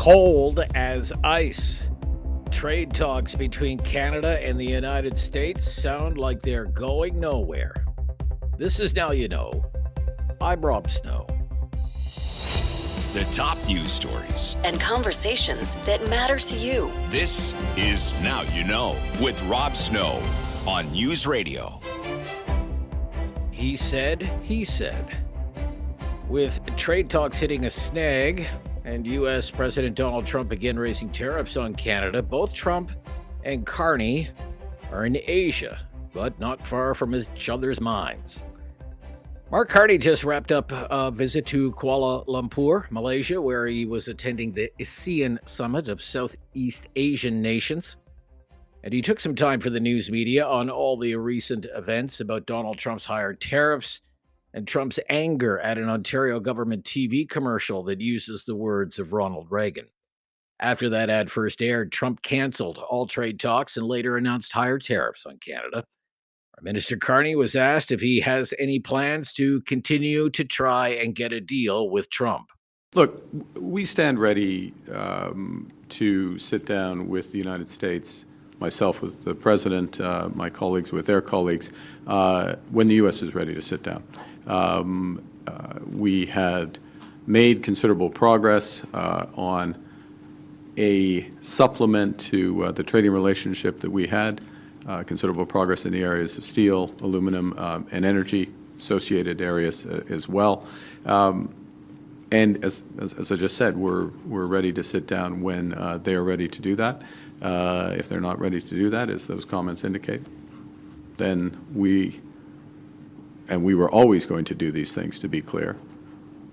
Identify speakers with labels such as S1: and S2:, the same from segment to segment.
S1: Cold as ice. Trade talks between Canada and the United States sound like they're going nowhere. This is Now You Know. I'm Rob Snow.
S2: The top news stories
S3: and conversations that matter to you.
S2: This is Now You Know with Rob Snow on News Radio.
S1: He said. With trade talks hitting a snag and U.S. President Donald Trump again raising tariffs on Canada, both Trump and Carney are in Asia, but not far from each other's minds. Mark Carney just wrapped up a visit to Kuala Lumpur, Malaysia, where he was attending the ASEAN Summit of Southeast Asian nations. And he took some time for the news media on all the recent events about Donald Trump's higher tariffs and Trump's anger at an Ontario government TV commercial that uses the words of Ronald Reagan. After that ad first aired, Trump canceled all trade talks and later announced higher tariffs on Canada. Prime Minister Carney was asked if he has any plans to continue to try and get a deal with Trump.
S4: Look, we stand ready to sit down with the United States, myself with the President, my colleagues with their colleagues, when the U.S. is ready to sit down. We had made considerable progress on a supplement to the trading relationship that we had, considerable progress in the areas of steel, aluminum, and energy, associated areas as well. And as I just said, we're ready to sit down when they are ready to do that. If they're not ready to do that, as those comments indicate, then we were always going to do these things, to be clear.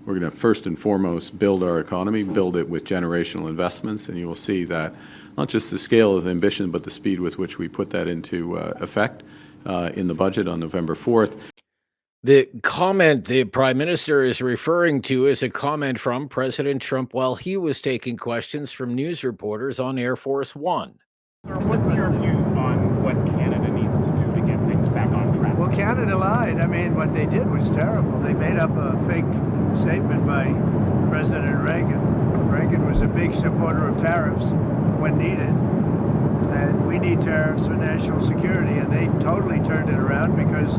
S4: We're going to first and foremost build our economy, build it with generational investments, and you will see that not just the scale of the ambition, but the speed with which we put that into effect in the budget on November 4th.
S1: The comment the Prime Minister is referring to is a comment from President Trump while he was taking questions from news reporters on Air Force One.
S5: Sir, what's your view on what Canada needs to do to get things back on track?
S6: Well, Canada lied. I mean, what they did was terrible. They made up a fake statement by President Reagan. Reagan was a big supporter of tariffs when needed. And we need tariffs for national security, and they totally turned it around because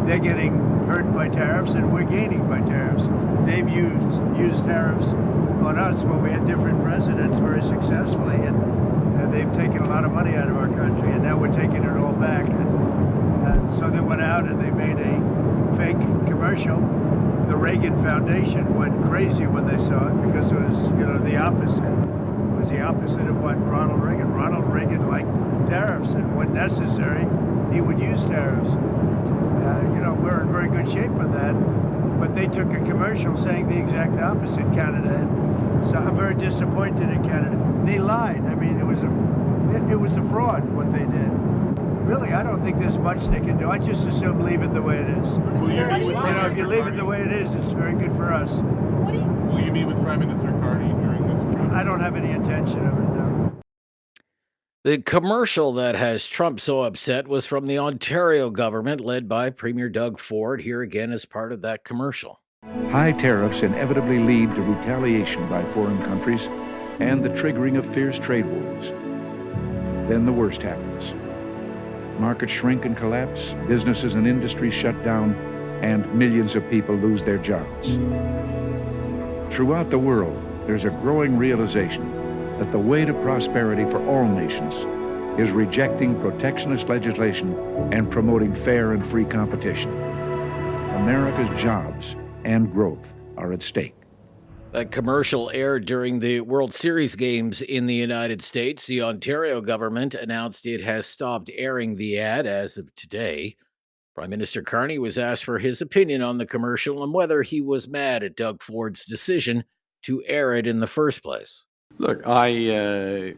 S6: they're getting hurt by tariffs and we're gaining by tariffs. They've used tariffs on us when we had different presidents very successfully, and they've taken a lot of money out of our country, and now we're taking it all back. And so they went out and they made a fake commercial. The Reagan Foundation went crazy when they saw it because it was, the opposite. It was the opposite of what Ronald Reagan liked tariffs, and when necessary, he would use tariffs. We're in very good shape with that, but they took a commercial saying the exact opposite, Canada, and so I'm very disappointed in Canada. They lied. I mean, it was a fraud what they did. Really, I don't think there's much they can do. I just assume leave it the way it is. If you leave it the way it is, it's very good for us.
S5: Will you meet with Prime Minister Carney during this trip?
S6: I don't have any intention of it, no.
S1: The commercial that has Trump so upset was from the Ontario government, led by Premier Doug Ford. Here again is part of that commercial.
S7: High tariffs inevitably lead to retaliation by foreign countries and the triggering of fierce trade wars. Then the worst happens. Markets shrink and collapse, businesses and industries shut down, and millions of people lose their jobs. Throughout the world, there's a growing realization that the way to prosperity for all nations is rejecting protectionist legislation and promoting fair and free competition. America's jobs and growth are at stake.
S1: That commercial aired during the World Series games in the United States. The Ontario government announced it has stopped airing the ad as of today. Prime Minister Carney was asked for his opinion on the commercial and whether he was mad at Doug Ford's decision to air it in the first place.
S4: Look, I'd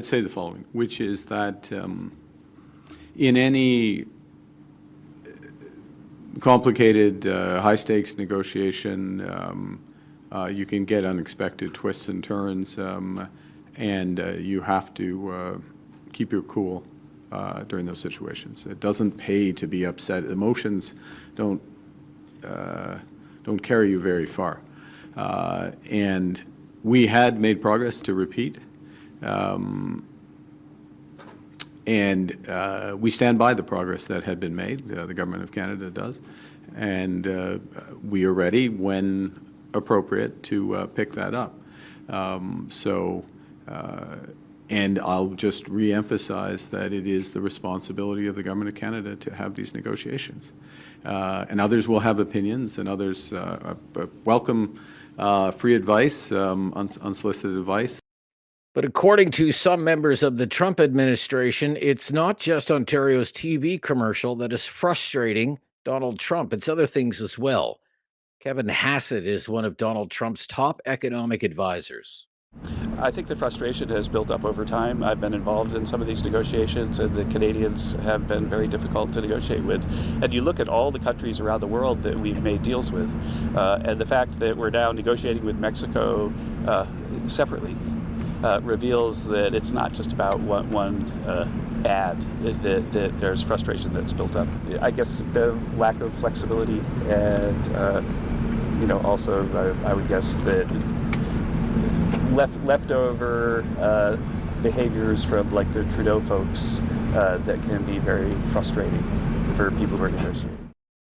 S4: say the following, which is that in any complicated, high-stakes negotiation, you can get unexpected twists and turns, and you have to keep your cool during those situations. It doesn't pay to be upset. Emotions don't carry you very far. And We had made progress to repeat, and we stand by the progress that had been made. The Government of Canada does, and we are ready when appropriate to pick that up. And I'll just re-emphasize that it is the responsibility of the Government of Canada to have these negotiations. And others will have opinions, and others welcome free advice, unsolicited advice.
S1: But according to some members of the Trump administration, it's not just Ontario's TV commercial that is frustrating Donald Trump. It's other things as well. Kevin Hassett is one of Donald Trump's top economic advisors.
S8: I think the frustration has built up over time. I've been involved in some of these negotiations, and the Canadians have been very difficult to negotiate with. And you look at all the countries around the world that we've made deals with, and the fact that we're now negotiating with Mexico separately reveals that it's not just about one ad, that there's frustration that's built up. I guess the lack of flexibility and, also I would guess that leftover behaviors from like the Trudeau folks that can be very frustrating for people who are negotiating.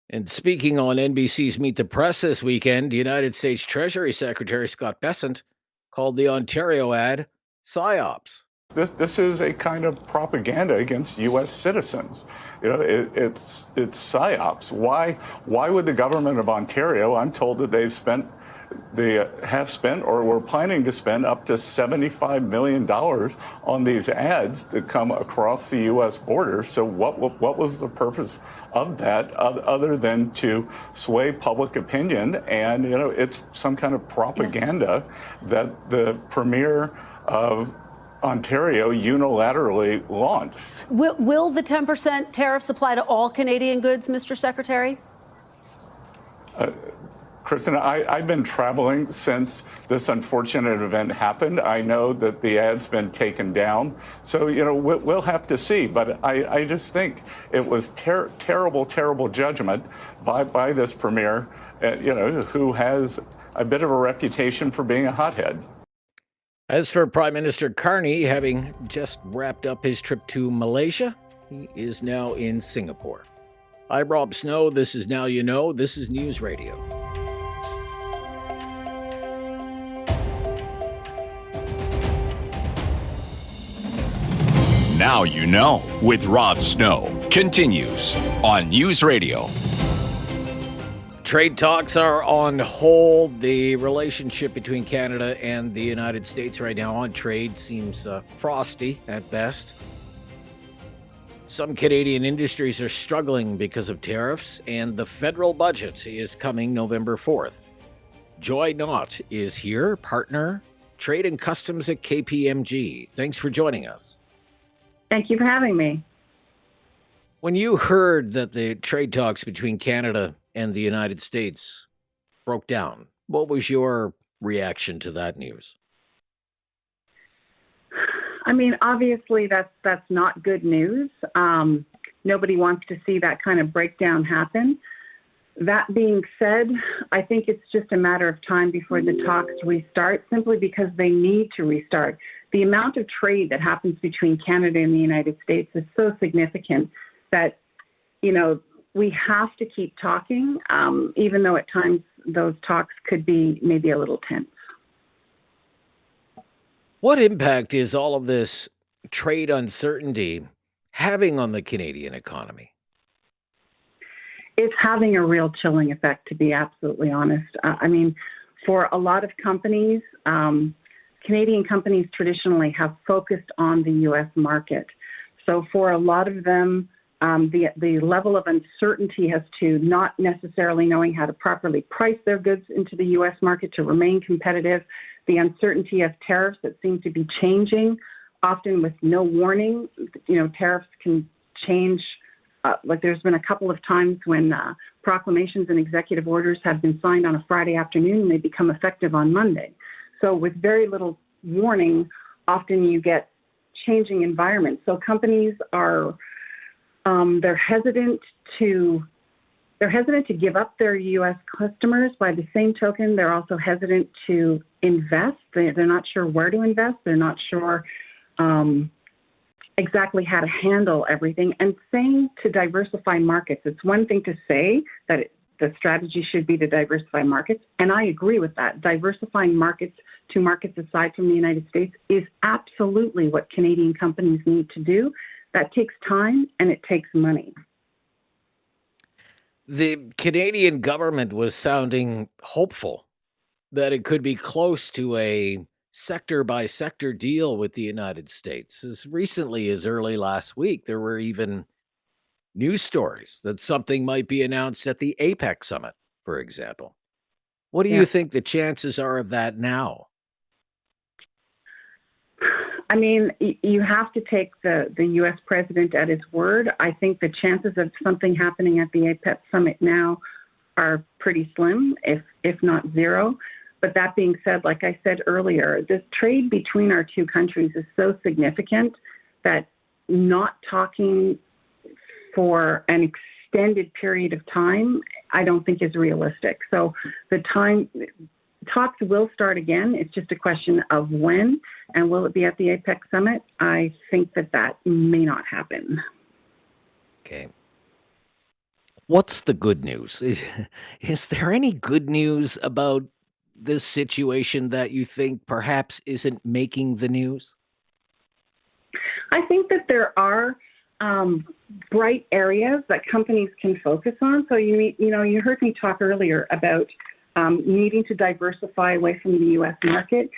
S1: And speaking on NBC's Meet the Press this weekend, United States Treasury Secretary Scott Bessent called the Ontario ad psyops.
S9: This is a kind of propaganda against U.S. citizens. It's psyops. Why would the government of Ontario? I'm told that they have spent or were planning to spend up to $75 million on these ads to come across the U.S. border. So what was the purpose of that other than to sway public opinion? And, it's some kind of propaganda that the Premier of Ontario unilaterally launched.
S10: Will the 10% tariffs apply to all Canadian goods, Mr. Secretary?
S9: Kristen, I've been traveling since this unfortunate event happened. I know that the ad's been taken down. So, we'll have to see. But I just think it was terrible judgment by this Premier, who has a bit of a reputation for being a hothead.
S1: As for Prime Minister Carney, having just wrapped up his trip to Malaysia, he is now in Singapore. I'm Rob Snow. This is Now You Know. This is News Radio.
S2: Now You Know with Rob Snow continues on News Radio.
S1: Trade talks are on hold. The relationship between Canada and the United States right now on trade seems frosty at best. Some Canadian industries are struggling because of tariffs, and the federal budget is coming November 4th. Joy Nott is here, partner, Trade and Customs at KPMG. Thanks for joining us.
S11: Thank you for having me.
S1: When you heard that the trade talks between Canada and the United States broke down, what was your reaction to that news?
S11: I mean, obviously that's not good news. Nobody wants to see that kind of breakdown happen. That being said, I think it's just a matter of time before the talks restart, simply because they need to restart. The amount of trade that happens between Canada and the United States is so significant that, we have to keep talking, even though at times those talks could be maybe a little tense.
S1: What impact is all of this trade uncertainty having on the Canadian economy?
S11: It's having a real chilling effect, to be absolutely honest. For a lot of companies, Canadian companies traditionally have focused on the U.S. market. So for a lot of them, the level of uncertainty as to not necessarily knowing how to properly price their goods into the U.S. market to remain competitive, the uncertainty of tariffs that seem to be changing, often with no warning. Tariffs can change. There's been a couple of times when proclamations and executive orders have been signed on a Friday afternoon and they become effective on Monday. So with very little warning, often you get changing environments. So companies are they're hesitant to they're hesitant to give up their U.S. customers. By the same token, they're also hesitant to invest. They're not sure where to invest. They're not sure exactly how to handle everything. And saying to diversify markets, it's one thing to say that the strategy should be to diversify markets, and I agree with that. Diversifying markets to markets aside from the United States is absolutely what Canadian companies need to do. That takes time and it takes money.
S1: The Canadian government was sounding hopeful that it could be close to a sector-by-sector deal with the United States. As recently as early last week, there were even news stories that something might be announced at the APEC summit, for example. What do you think the chances are of that now?
S11: I mean, you have to take the U.S. president at his word. I think the chances of something happening at the APEC summit now are pretty slim, if not zero. But that being said, like I said earlier, the trade between our two countries is so significant that not talking for an extended period of time, I don't think is realistic. So talks will start again. It's just a question of when, and will it be at the APEC summit? I think that may not happen.
S1: Okay. What's the good news? Is there any good news about this situation that you think perhaps isn't making the news?
S11: I think that there are bright areas that companies can focus on. So you heard me talk earlier about needing to diversify away from the U.S. market.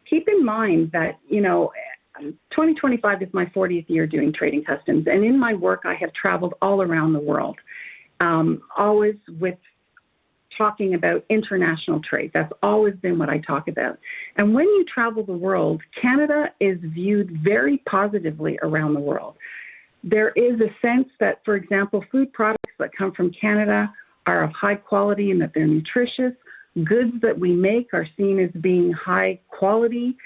S11: Keep in mind that 2025 is my 40th year doing trading customs, and in my work I have traveled all around the world, always with talking about international trade. That's always been what I talk about. And when you travel the world, Canada is viewed very positively around the world. There is a sense that, for example, food products that come from Canada are of high quality and that they're nutritious. Goods that we make are seen as being high quality.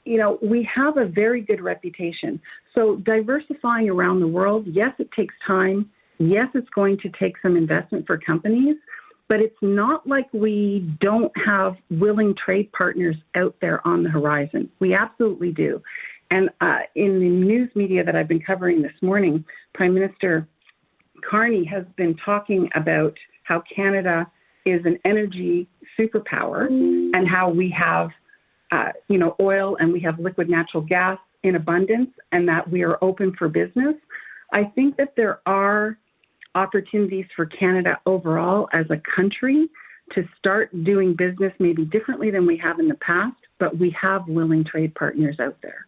S11: We have a very good reputation. So diversifying around the world, yes, it takes time. Yes, it's going to take some investment for companies, but it's not like we don't have willing trade partners out there on the horizon. We absolutely do. And in the news media that I've been covering this morning, Prime Minister Carney has been talking about how Canada is an energy superpower and how we have, oil and we have liquid natural gas in abundance and that we are open for business. I think that there are opportunities for Canada overall as a country to start doing business maybe differently than we have in the past, but we have willing trade partners out there.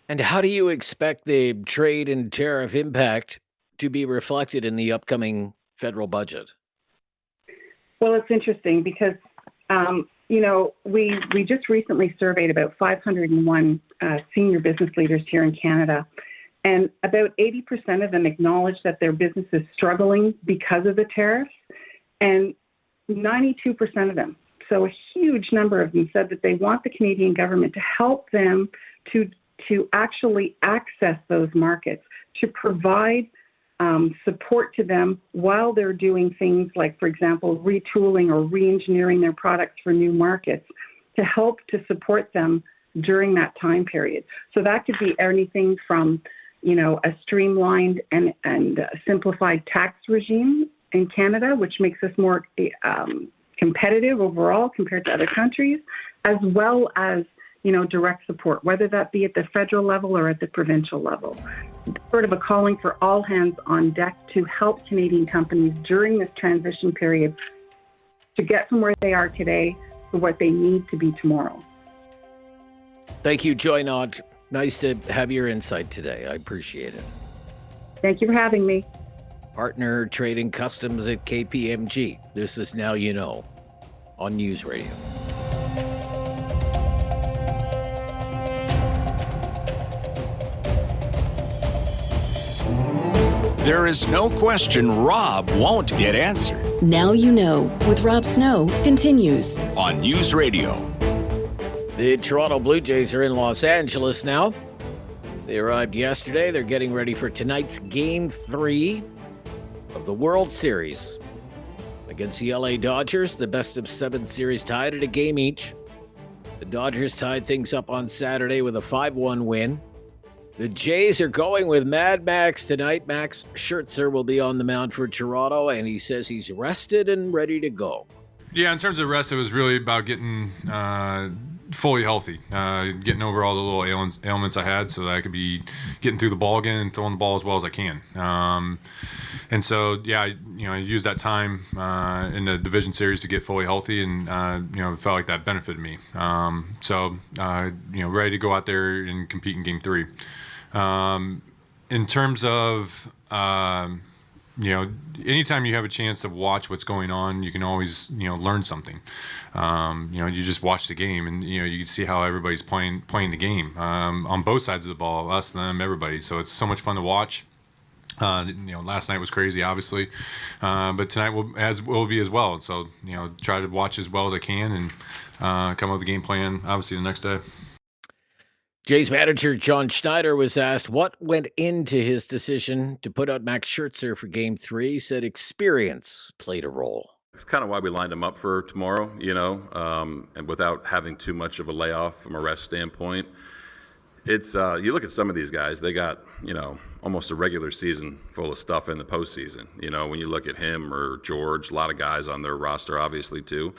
S1: And how do you expect the trade and tariff impact to be reflected in the upcoming federal budget?
S11: Well, it's interesting because, we just recently surveyed about 501 senior business leaders here in Canada, and about 80% of them acknowledge that their business is struggling because of the tariffs, and 92% of them, so a huge number of them, said that they want the Canadian government to help them to actually access those markets, to provide support to them while they're doing things like, for example, retooling or re-engineering their products for new markets, to help to support them during that time period. So that could be anything from, a streamlined and simplified tax regime in Canada, which makes us more competitive overall compared to other countries, as well as direct support, whether that be at the federal level or at the provincial level. Sort of a calling for all hands on deck to help Canadian companies during this transition period to get from where they are today to what they need to be tomorrow.
S1: Thank you, Joy Nott. Nice to have your insight today. I appreciate it.
S11: Thank you for having me.
S1: Partner Trading Customs at KPMG. This is Now You Know on News Radio.
S2: There is no question Rob won't get answered.
S3: Now You Know with Rob Snow continues
S2: on News Radio.
S1: The Toronto Blue Jays are in Los Angeles now. They arrived yesterday. They're getting ready for tonight's Game 3 of the World Series. Against the LA Dodgers, the best-of-7 series tied at a game each. The Dodgers tied things up on Saturday with a 5-1 win. The Jays are going with Mad Max tonight. Max Scherzer will be on the mound for Toronto, and he says he's rested and ready to go.
S12: Yeah, in terms of rest, it was really about getting fully healthy, getting over all the little ailments I had so that I could be getting through the ball again and throwing the ball as well as I can. And so, yeah, I used that time in the division series to get fully healthy, and it felt like that benefited me. Ready to go out there and compete in Game 3. In terms of anytime you have a chance to watch what's going on, you can always learn something. You just watch the game, and you can see how everybody's playing the game on both sides of the ball, us, them, everybody. So it's so much fun to watch. Last night was crazy, obviously, but tonight will be as well. So try to watch as well as I can and come up with a game plan, obviously, the next day.
S1: Jays manager John Schneider was asked what went into his decision to put out Max Scherzer for Game 3. He said experience played a role.
S13: It's kind of why we lined him up for tomorrow, and without having too much of a layoff from a rest standpoint. It's you look at some of these guys, they got, almost a regular season full of stuff in the postseason. When you look at him or George, a lot of guys on their roster, obviously, too.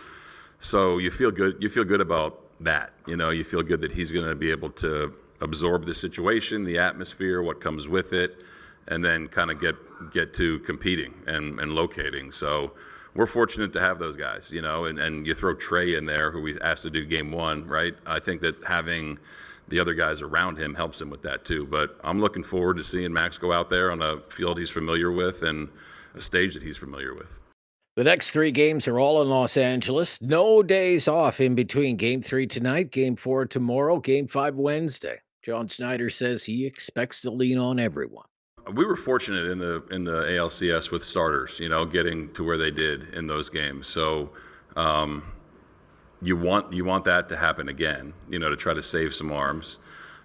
S13: So you feel good. You feel good about that. You feel good that he's going to be able to absorb the situation, the atmosphere, what comes with it, and then kind of get to competing and locating. So we're fortunate to have those guys, and you throw Trey in there, who we asked to do Game 1, right? I think that having the other guys around him helps him with that too. But I'm looking forward to seeing Max go out there on a field he's familiar with and a stage that he's familiar with.
S1: The next 3 games are all in Los Angeles. No days off in between. Game 3 tonight, Game 4 tomorrow, Game 5 Wednesday. John Schneider says he expects to lean on everyone.
S13: We were fortunate in the ALCS with starters, getting to where they did in those games. So you want that to happen again, to try to save some arms.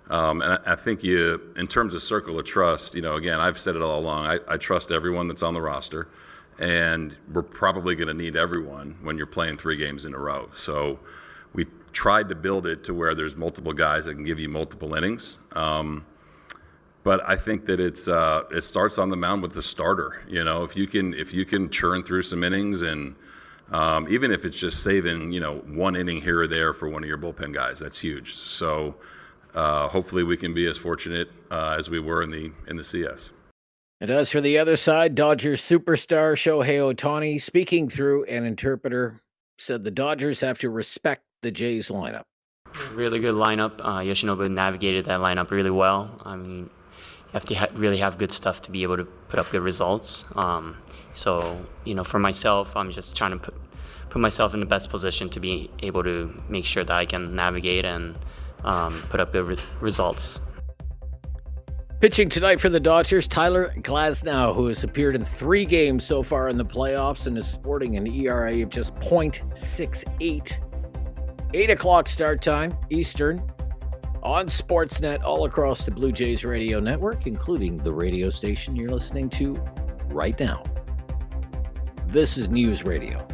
S13: And I think in terms of circle of trust, again, I've said it all along. I trust everyone that's on the roster. And we're probably going to need everyone when you're playing 3 games in a row. So we tried to build it to where there's multiple guys that can give you multiple innings. But I think that it starts on the mound with the starter. If you can churn through some innings, and even if it's just saving 1 inning here or there for one of your bullpen guys, that's huge. So hopefully we can be as fortunate as we were in the CS.
S1: And as for the other side, Dodgers superstar Shohei Ohtani, speaking through an interpreter, said the Dodgers have to respect the Jays lineup.
S14: Really good lineup. Yoshinobu navigated that lineup really well. I mean, you have to really have good stuff to be able to put up good results. So, for myself, I'm just trying to put myself in the best position to be able to make sure that I can navigate and put up good results.
S1: Pitching tonight for the Dodgers, Tyler Glasnow, who has appeared in 3 games so far in the playoffs and is sporting an ERA of just .68. 8 o'clock start time, Eastern, on Sportsnet all across the Blue Jays radio network, including the radio station you're listening to right now. This is News Radio.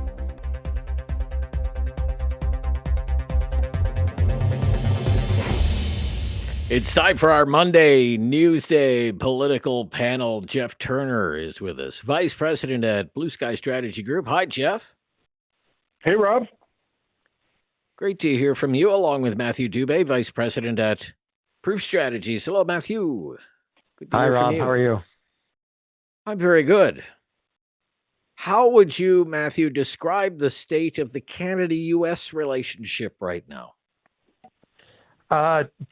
S1: It's time for our Monday Newsday political panel. Geoff Turner is with us, Vice President at Bluesky Strategy Group. Hi, Geoff.
S15: Hey, Rob.
S1: Great to hear from you, along with Matthew Dube, Vice President at Proof Strategies. Hello, Matthew. Good to hear
S15: Rob.
S1: from you.
S15: How are you?
S1: I'm very good. How would you, Matthew, describe the state of the Canada-U.S. relationship right now?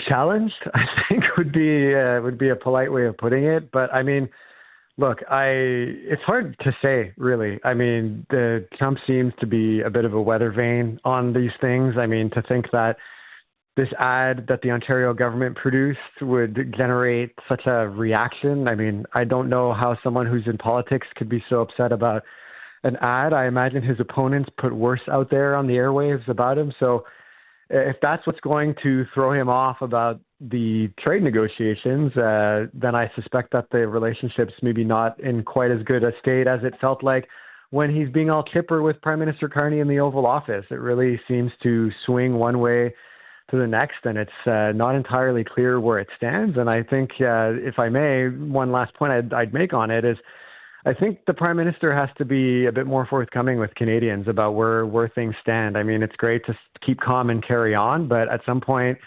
S15: Challenged, I think would be a polite way of putting it. But I mean, look, it's hard to say, really. I mean, Trump seems to be a bit of a weather vane on these things. I mean, to think that this ad that the Ontario government produced would generate such a reaction. I mean, I don't know how someone who's in politics could be so upset about an ad. I imagine his opponents put worse out there on the airwaves about him. So if that's what's going to throw him off about the trade negotiations, then I suspect that the relationship's maybe not in quite as good a state as it felt like when he's being all chipper with Prime Minister Carney in the Oval Office. It really seems to swing one way to the next, and it's not entirely clear where it stands. And I think, if I may, one last point I'd make on it is, I think the Prime Minister has to be a bit more forthcoming with Canadians about where things stand. I mean, it's great to keep calm and carry on, but at some point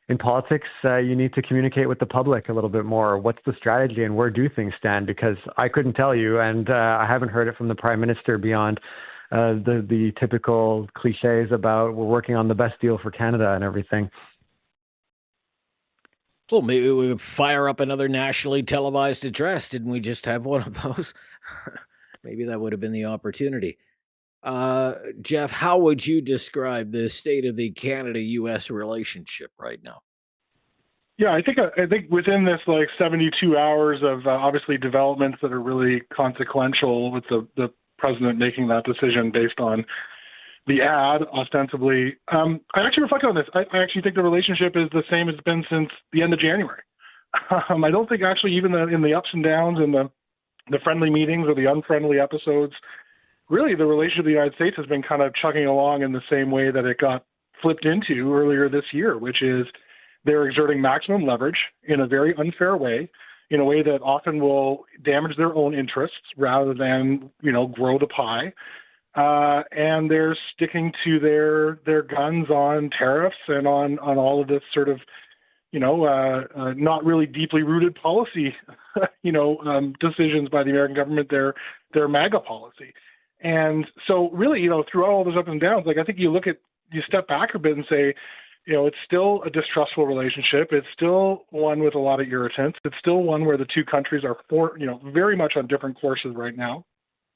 S15: in politics, you need to communicate with the public a little bit more. What's the strategy and where do things stand? Because I couldn't tell you, and I haven't heard it from the Prime Minister beyond the typical cliches about we're working on the best deal for Canada and everything.
S1: Well, maybe we would fire up another nationally televised address. Didn't we just have one of those? Maybe that would have been the opportunity. Geoff, how would you describe the state of the Canada-U.S. relationship right now?
S16: Yeah, I think within this 72 hours of obviously developments that are really consequential with the president making that decision based on the ad, ostensibly, I actually reflected on this. I actually think the relationship is the same as it's been since the end of January. I don't think actually even in the ups and downs and the friendly meetings or the unfriendly episodes, really the relationship of the United States has been kind of chugging along in the same way that it got flipped into earlier this year, which is they're exerting maximum leverage in a very unfair way, in a way that often will damage their own interests rather than, grow the pie. And they're sticking to their guns on tariffs and on all of this sort of, not really deeply rooted policy, decisions by the American government, their MAGA policy. And so really, through all those ups and downs, I think you step back a bit and say, it's still a distrustful relationship. It's still one with a lot of irritants. It's still one where the two countries are, very much on different courses right now.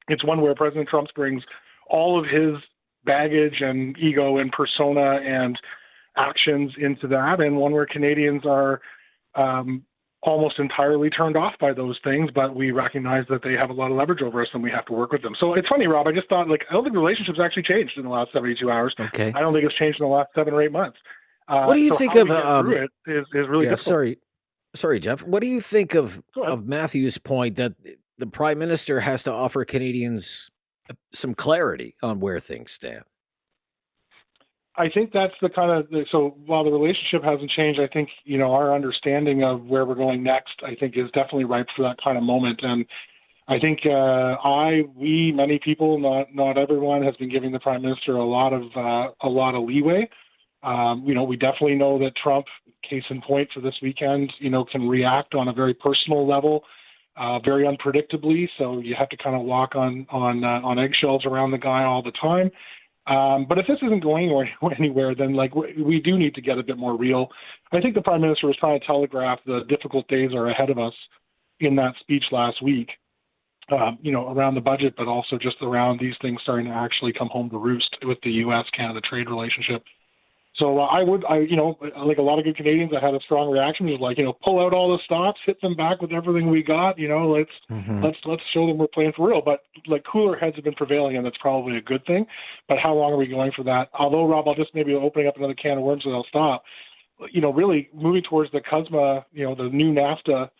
S16: It's one where President Trump brings all of his baggage and ego and persona and actions into that, and one where Canadians are almost entirely turned off by those things, but we recognize that they have a lot of leverage over us and we have to work with them. So it's funny, Rob, I just thought, I don't think the relationship's actually changed in the last 72 hours.
S1: Okay.
S16: I don't think it's changed in the last 7 or 8 months.
S1: What do you think
S16: how
S1: of
S16: we get through it is really difficult.
S1: Sorry, Geoff. What do you think of Matthew's point that the Prime Minister has to offer Canadians some clarity on where things stand?
S16: I think that's the kind of, so while the relationship hasn't changed, I think, our understanding of where we're going next, I think is definitely ripe for that kind of moment. And I think many people, not everyone, has been giving the Prime Minister a lot of leeway. We definitely know that Trump, case in point for this weekend, can react on a very personal level, very unpredictably. So you have to kind of walk on eggshells around the guy all the time. But if this isn't going anywhere, then we do need to get a bit more real. I think the Prime Minister was trying to telegraph the difficult days are ahead of us in that speech last week, around the budget, but also just around these things starting to actually come home to roost with the U.S.-Canada trade relationship. So like a lot of good Canadians, I had a strong reaction. It was pull out all the stops, hit them back with everything we got. Let's show them we're playing for real. But cooler heads have been prevailing, and that's probably a good thing. But how long are we going for that? Although, Rob, I'll just maybe opening up another can of worms and I'll stop. Really moving towards the CUSMA, the new NAFTA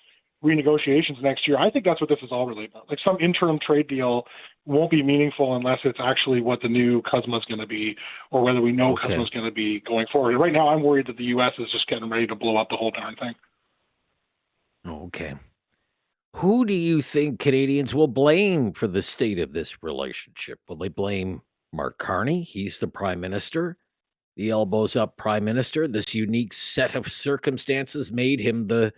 S16: renegotiations next year. I think that's what this is all really about. Some interim trade deal won't be meaningful unless it's actually what the new CUSMA is going to be, or whether we know CUSMA is going to be going forward. And right now, I'm worried that the U.S. is just getting ready to blow up the whole darn thing.
S1: Okay. Who do you think Canadians will blame for the state of this relationship? Will they blame Mark Carney? He's the Prime Minister. The elbows up Prime Minister. This unique set of circumstances made him the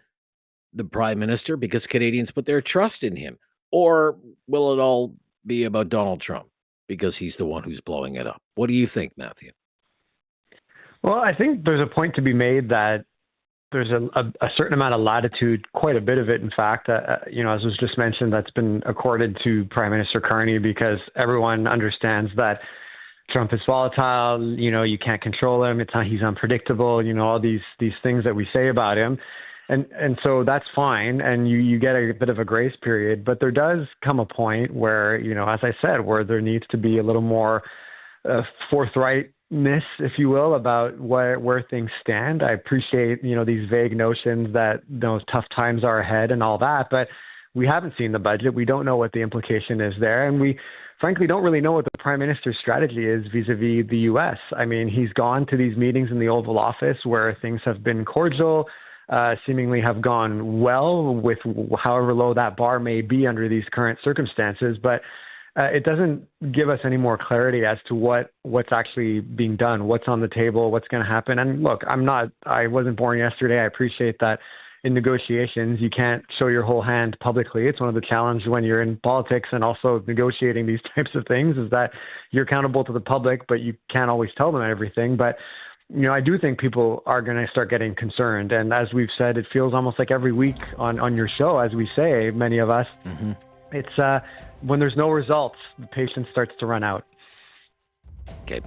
S1: Prime Minister because Canadians put their trust in him. Or will it all be about Donald Trump because he's the one who's blowing it up? What do you think, Matthew?
S15: Well, I think there's a point to be made that there's a certain amount of latitude, quite a bit of it, in fact, as was just mentioned, that's been accorded to Prime Minister Carney because everyone understands that Trump is volatile, you can't control him, he's unpredictable, all these things that we say about him. And so that's fine, and you get a bit of a grace period, but there does come a point where, as I said, where there needs to be a little more forthright if you will, about where things stand. I appreciate, these vague notions that those tough times are ahead and all that, but we haven't seen the budget. We don't know what the implication is there. And we frankly don't really know what the Prime Minister's strategy is vis-a-vis the U.S. I mean, he's gone to these meetings in the Oval Office where things have been cordial, seemingly have gone well with however low that bar may be under these current circumstances. But it doesn't give us any more clarity as to what's actually being done, what's on the table, what's going to happen. And look, I wasn't born yesterday. I appreciate that in negotiations, you can't show your whole hand publicly. It's one of the challenges when you're in politics and also negotiating these types of things is that you're accountable to the public, but you can't always tell them everything. But, I do think people are going to start getting concerned. And as we've said, it feels almost like every week on your show, as we say, many of us, it's when there's no results, the patience starts to run out.
S1: Okay.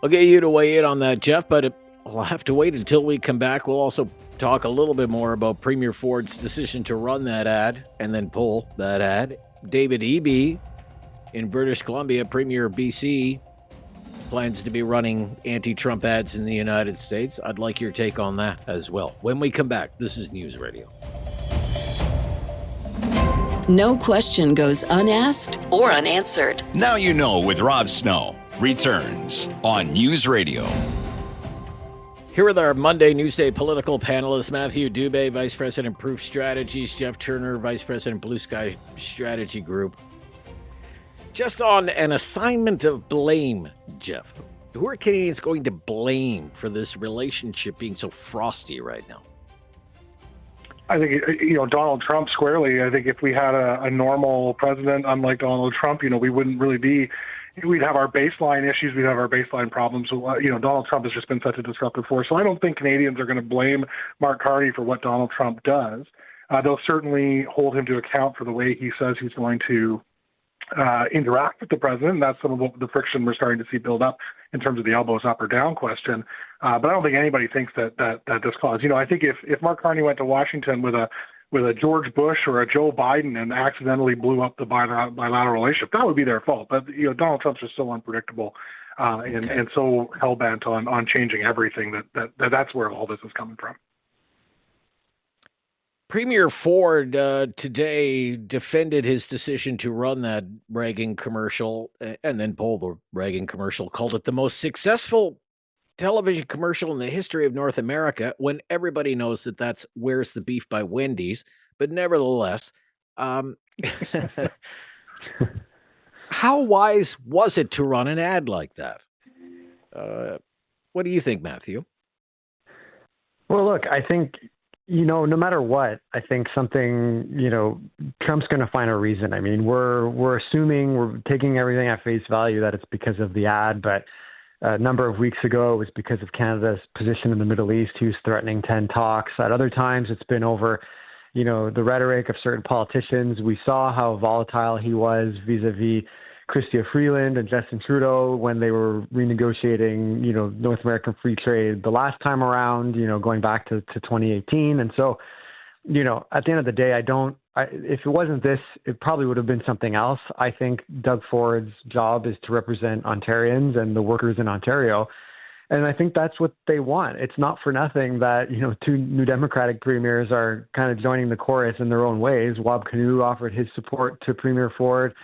S1: I'll get you to weigh in on that, Geoff, but I'll have to wait until we come back. We'll also talk a little bit more about Premier Ford's decision to run that ad and then pull that ad. David Eby in British Columbia, Premier BC, plans to be running anti-Trump ads in the United States. I'd like your take on that as well. When we come back, this is News Radio.
S3: No question goes unasked or unanswered.
S2: Now You Know with Rob Snow returns on News Radio.
S1: Here with our Monday Newsday political panelists, Matthew Dube, Vice President, Proof Strategies, Geoff Turner, Vice President, Bluesky Strategy Group. Just on an assignment of blame, Geoff, who are Canadians going to blame for this relationship being so frosty right now?
S16: I think, Donald Trump squarely. I think if we had a normal president, unlike Donald Trump, we wouldn't really be. We'd have our baseline issues. We'd have our baseline problems. So, Donald Trump has just been such a disruptive force. So I don't think Canadians are going to blame Mark Carney for what Donald Trump does. They'll certainly hold him to account for the way he says he's going to interact with the president. And that's some of the friction we're starting to see build up in terms of the elbows up or down question. But I don't think anybody thinks that this cause. I think if Mark Carney went to Washington with a George Bush or a Joe Biden and accidentally blew up the bilateral relationship, that would be their fault. But Donald Trump's just so unpredictable and so hell bent on changing everything that's where all this is coming from.
S1: Premier Ford today defended his decision to run that Reagan commercial and then pull the Reagan commercial, called it the most successful television commercial in the history of North America, when everybody knows that that's Where's the Beef by Wendy's. But nevertheless, how wise was it to run an ad like that? What do you think, Matthew?
S15: Well, look, I think, no matter what, I think something, Trump's going to find a reason. I mean, we're assuming, we're taking everything at face value that it's because of the ad, but a number of weeks ago, it was because of Canada's position in the Middle East. He was threatening 10 talks. At other times, it's been over, the rhetoric of certain politicians. We saw how volatile he was vis-a-vis Chrystia Freeland and Justin Trudeau when they were renegotiating, North American free trade the last time around, going back to 2018. And so, at the end of the day, if it wasn't this, it probably would have been something else. I think Doug Ford's job is to represent Ontarians and the workers in Ontario. And I think that's what they want. It's not for nothing that, two New Democratic premiers are kind of joining the chorus in their own ways. Wab Kinew offered his support to Premier Ford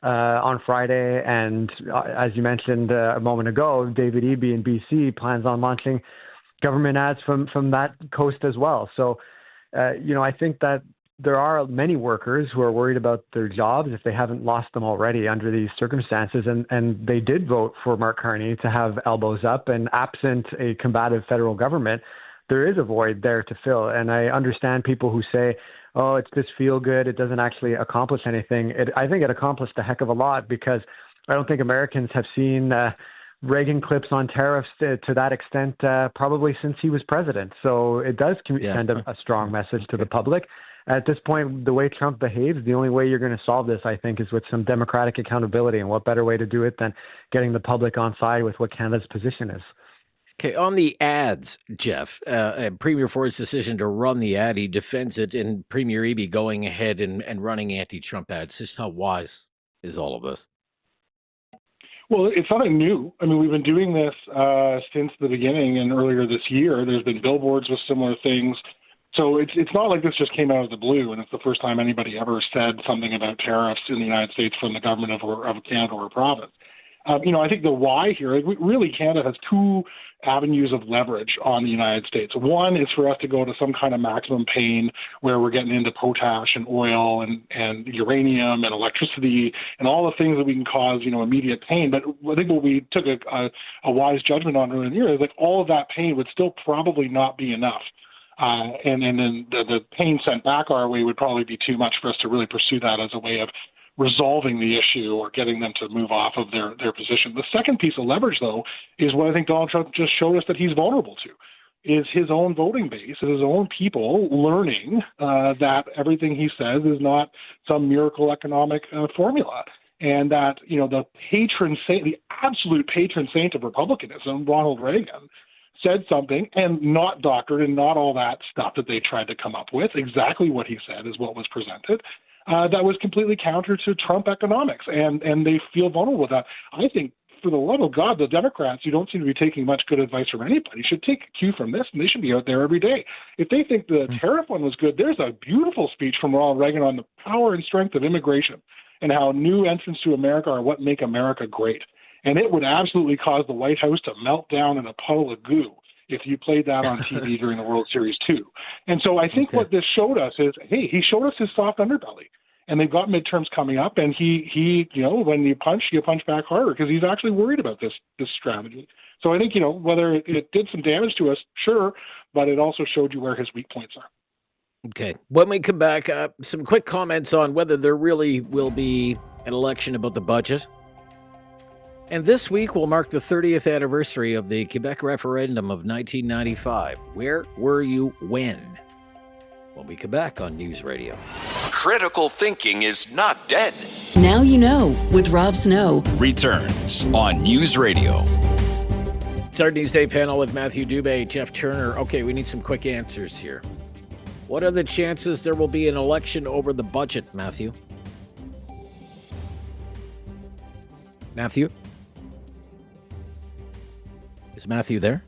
S15: on Friday. And as you mentioned a moment ago, David Eby in BC plans on launching government ads from that coast as well. So, I think that there are many workers who are worried about their jobs if they haven't lost them already under these circumstances. And they did vote for Mark Carney to have elbows up, and absent a combative federal government, there is a void there to fill. And I understand people who say, oh, it's just feel good. It doesn't actually accomplish anything. I think it accomplished a heck of a lot, because I don't think Americans have seen Reagan clips on tariffs to that extent probably since he was president. So it does send a strong message to the public. At this point, the way Trump behaves, the only way you're going to solve this, I think, is with some democratic accountability. And what better way to do it than getting the public on side with what Canada's position is?
S1: Okay, on the ads, Geoff, Premier Ford's decision to run the ad, he defends it, and Premier Eby going ahead and running anti-Trump ads. Just how wise is all of this?
S16: Well, it's nothing new. I mean, we've been doing this since the beginning, and earlier this year, there's been billboards with similar things. So it's not like this just came out of the blue, and it's the first time anybody ever said something about tariffs in the United States from the government of Canada or a province. I think the why here, really Canada has two avenues of leverage on the United States. One is for us to go to some kind of maximum pain where we're getting into potash and oil and uranium and electricity and all the things that we can cause, immediate pain. But I think what we took a wise judgment on earlier in the year is like all of that pain would still probably not be enough. And then the pain sent back our way would probably be too much for us to really pursue that as a way of resolving the issue or getting them to move off of their position. The second piece of leverage, though, is what I think Donald Trump just showed us that he's vulnerable to, is his own voting base, his own people learning that everything he says is not some miracle economic formula. And that, the patron saint, the absolute patron saint of republicanism, Ronald Reagan, said something and not doctored and not all that stuff that they tried to come up with. Exactly what he said is what was presented. That was completely counter to Trump economics, and they feel vulnerable with that. I think, for the love of God, the Democrats, who don't seem to be taking much good advice from anybody, should take a cue from this, and they should be out there every day. If they think the tariff one was good, there's a beautiful speech from Ronald Reagan on the power and strength of immigration and how new entrants to America are what make America great. And it would absolutely cause the White House to melt down in a puddle of goo if you played that on TV during the World Series too. And so I think what this showed us is, hey, he showed us his soft underbelly. And they've got midterms coming up, and he when you punch back harder because he's actually worried about this strategy. So I think, whether it did some damage to us, sure, but it also showed you where his weak points are.
S1: Okay. When we come back, some quick comments on whether there really will be an election about the budget. And this week will mark the 30th anniversary of the Quebec referendum of 1995. Where were you when? When we come back on News Radio.
S2: Critical thinking is not dead.
S3: Now you know with Rob Snow.
S2: Returns on News Radio.
S1: It's our Newsday panel with Matthew Dube, Geoff Turner. Okay, we need some quick answers here. What are the chances there will be an election over the budget, Matthew? Matthew? Is Matthew there?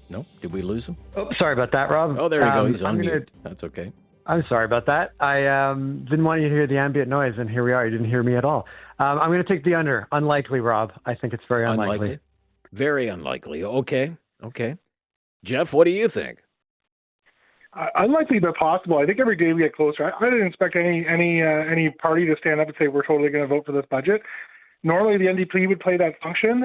S1: No? Did we lose him?
S15: Oh, sorry about that, Rob.
S1: Oh, there you go. He's on mute. That's okay.
S15: I'm sorry about that. I didn't want you to hear the ambient noise, and here we are. You didn't hear me at all. I'm going to take the under. Unlikely, Rob. I think it's very unlikely.
S1: Very unlikely. Okay. Geoff, what do you think?
S16: Unlikely but possible. I think every day we get closer. I didn't expect any party to stand up and say we're totally going to vote for this budget. Normally, the NDP would play that function.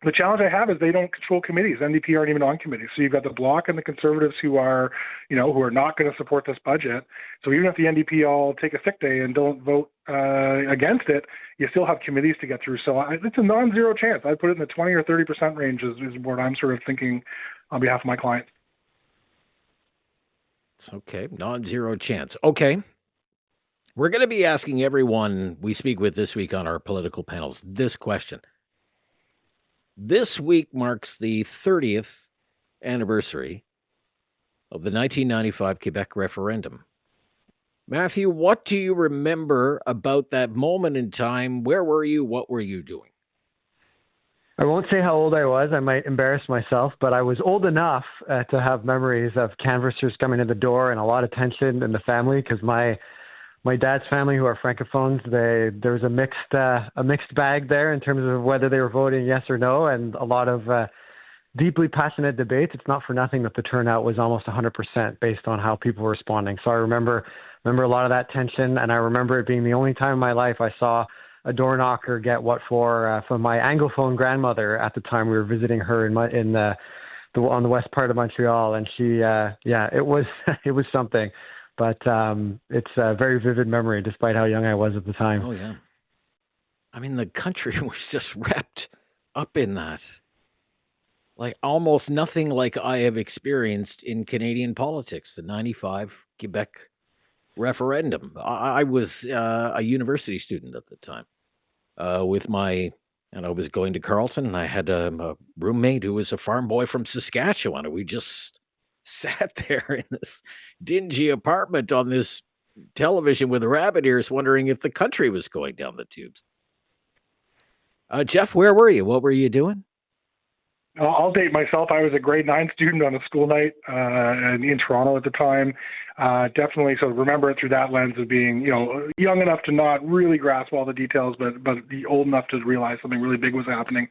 S16: The challenge I have is they don't control committees. NDP aren't even on committees. So you've got the Bloc and the Conservatives who are not going to support this budget. So even if the NDP all take a sick day and don't vote against it, you still have committees to get through. So it's a non-zero chance. I'd put it in the 20 or 30% range is what I'm sort of thinking on behalf of my clients.
S1: It's okay. Non-zero chance. Okay. We're going to be asking everyone we speak with this week on our political panels this question. This week marks the 30th anniversary of the 1995 Quebec referendum. Matthew, what do you remember about that moment in time? Where were you? What were you doing?
S15: I won't say how old I was. I might embarrass myself, but I was old enough to have memories of canvassers coming in the door and a lot of tension in the family because my dad's family, who are francophones, there was a mixed bag there in terms of whether they were voting yes or no, and a lot of deeply passionate debates. It's not for nothing that the turnout was almost 100% based on how people were responding. So I remember a lot of that tension, and I remember it being the only time in my life I saw a door knocker get what for from my Anglophone grandmother at the time. We were visiting her on the west part of Montreal, and she it was it was something. But it's a very vivid memory, despite how young I was at the time.
S1: Oh, yeah. I mean, the country was just wrapped up in that. Like almost nothing like I have experienced in Canadian politics, the 95 Quebec referendum. I was a university student at the time and I was going to Carleton, and I had a roommate who was a farm boy from Saskatchewan, and we just sat there in this dingy apartment on this television with rabbit ears wondering if the country was going down the tubes. Geoff, where were you? What were you doing?
S16: I'll date myself. I was a grade 9 student on a school night in Toronto at the time. Definitely, so remember it through that lens of being, young enough to not really grasp all the details, but old enough to realize something really big was happening.